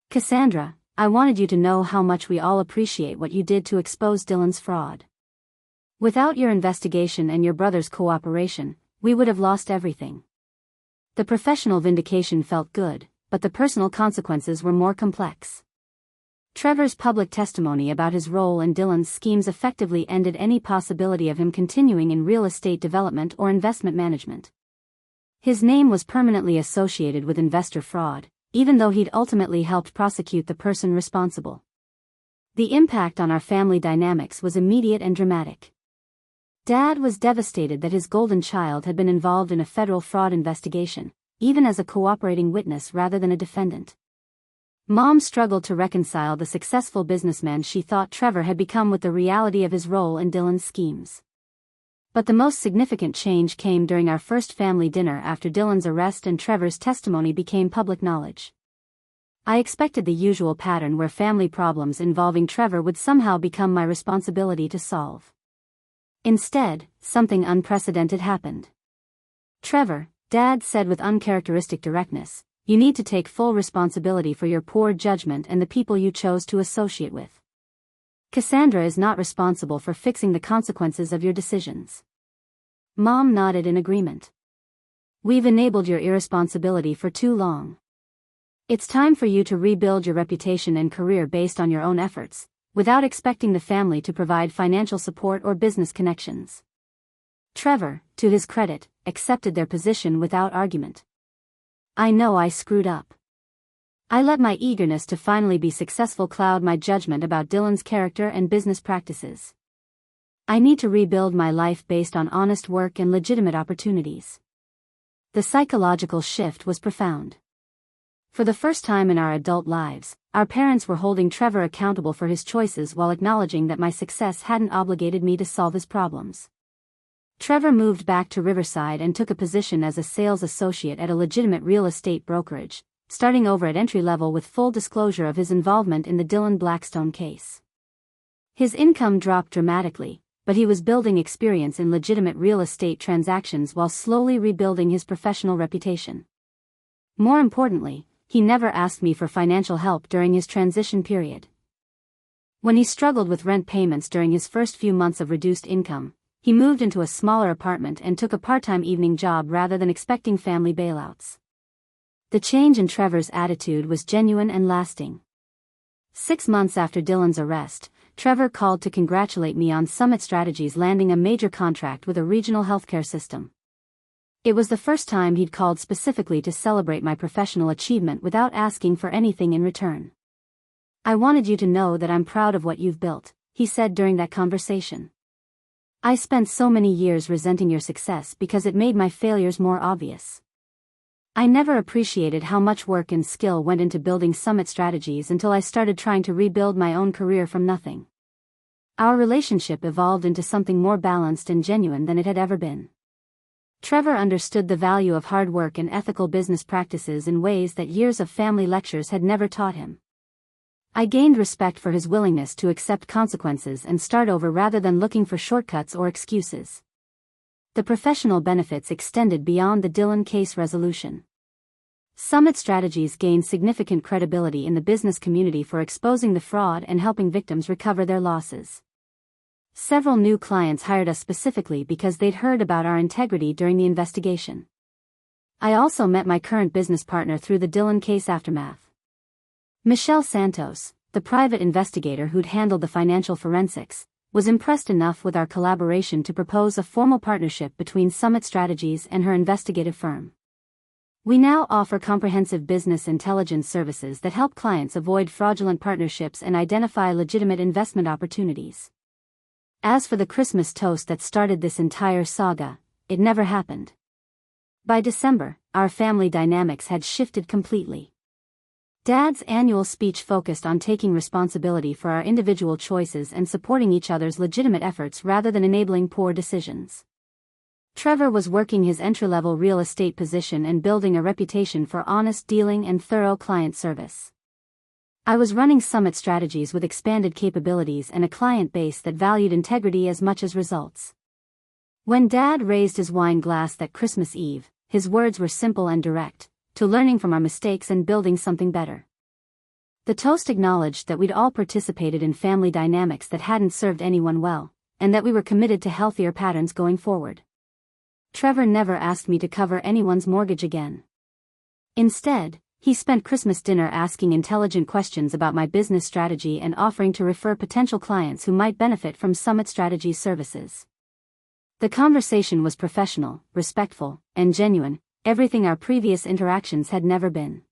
"Cassandra, I wanted you to know how much we all appreciate what you did to expose Dylan's fraud. Without your investigation and your brother's cooperation, we would have lost everything." The professional vindication felt good, but the personal consequences were more complex. Trevor's public testimony about his role in Dylan's schemes effectively ended any possibility of him continuing in real estate development or investment management. His name was permanently associated with investor fraud, even though he'd ultimately helped prosecute the person responsible. The impact on our family dynamics was immediate and dramatic. Dad was devastated that his golden child had been involved in a federal fraud investigation, even as a cooperating witness rather than a defendant. Mom struggled to reconcile the successful businessman she thought Trevor had become with the reality of his role in Dylan's schemes. But the most significant change came during our first family dinner after Dylan's arrest and Trevor's testimony became public knowledge. I expected the usual pattern where family problems involving Trevor would somehow become my responsibility to solve. Instead, something unprecedented happened. "Trevor," Dad said with uncharacteristic directness, "you need to take full responsibility for your poor judgment and the people you chose to associate with. Cassandra is not responsible for fixing the consequences of your decisions." Mom nodded in agreement. "We've enabled your irresponsibility for too long. It's time for you to rebuild your reputation and career based on your own efforts, without expecting the family to provide financial support or business connections." Trevor, to his credit, accepted their position without argument. "I know I screwed up. I let my eagerness to finally be successful cloud my judgment about Dylan's character and business practices. I need to rebuild my life based on honest work and legitimate opportunities." The psychological shift was profound. For the first time in our adult lives, our parents were holding Trevor accountable for his choices while acknowledging that my success hadn't obligated me to solve his problems. Trevor moved back to Riverside and took a position as a sales associate at a legitimate real estate brokerage, starting over at entry level with full disclosure of his involvement in the Dylan Blackstone case. His income dropped dramatically, but he was building experience in legitimate real estate transactions while slowly rebuilding his professional reputation. More importantly, he never asked me for financial help during his transition period. When he struggled with rent payments during his first few months of reduced income, he moved into a smaller apartment and took a part-time evening job rather than expecting family bailouts. The change in Trevor's attitude was genuine and lasting. 6 months after Dylan's arrest, Trevor called to congratulate me on Summit Strategies landing a major contract with a regional healthcare system. It was the first time he'd called specifically to celebrate my professional achievement without asking for anything in return. "I wanted you to know that I'm proud of what you've built," he said during that conversation. I spent so many years resenting your success because it made my failures more obvious. I never appreciated how much work and skill went into building Summit strategies until I started trying to rebuild my own career from nothing. Our relationship evolved into something more balanced and genuine than it had ever been. Trevor understood the value of hard work and ethical business practices in ways that years of family lectures had never taught him. I gained respect for his willingness to accept consequences and start over rather than looking for shortcuts or excuses. The professional benefits extended beyond the Dillon case resolution. Summit strategies gained significant credibility in the business community for exposing the fraud and helping victims recover their losses. Several new clients hired us specifically because they'd heard about our integrity during the investigation. I also met my current business partner through the Dillon case aftermath. Michelle Santos, the private investigator who'd handled the financial forensics, was impressed enough with our collaboration to propose a formal partnership between Summit Strategies and her investigative firm. We now offer comprehensive business intelligence services that help clients avoid fraudulent partnerships and identify legitimate investment opportunities. As for the Christmas toast that started this entire saga, it never happened. By December, our family dynamics had shifted completely. Dad's annual speech focused on taking responsibility for our individual choices and supporting each other's legitimate efforts rather than enabling poor decisions. Trevor was working his entry-level real estate position and building a reputation for honest dealing and thorough client service. I was running Summit strategies with expanded capabilities and a client base that valued integrity as much as results. When Dad raised his wine glass that Christmas Eve, his words were simple and direct: to learning from our mistakes and building something better. The toast acknowledged that we'd all participated in family dynamics that hadn't served anyone well, and that we were committed to healthier patterns going forward. Trevor never asked me to cover anyone's mortgage again. Instead, he spent Christmas dinner asking intelligent questions about my business strategy and offering to refer potential clients who might benefit from Summit Strategies services. The conversation was professional, respectful, and genuine, everything our previous interactions had never been.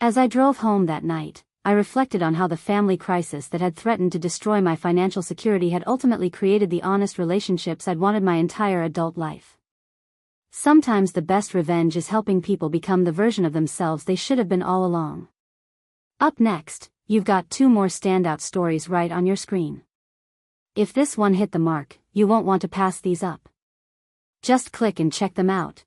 As I drove home that night, I reflected on how the family crisis that had threatened to destroy my financial security had ultimately created the honest relationships I'd wanted my entire adult life. Sometimes the best revenge is helping people become the version of themselves they should have been all along. Up next, you've got 2 more standout stories right on your screen. If this one hit the mark, you won't want to pass these up. Just click and check them out.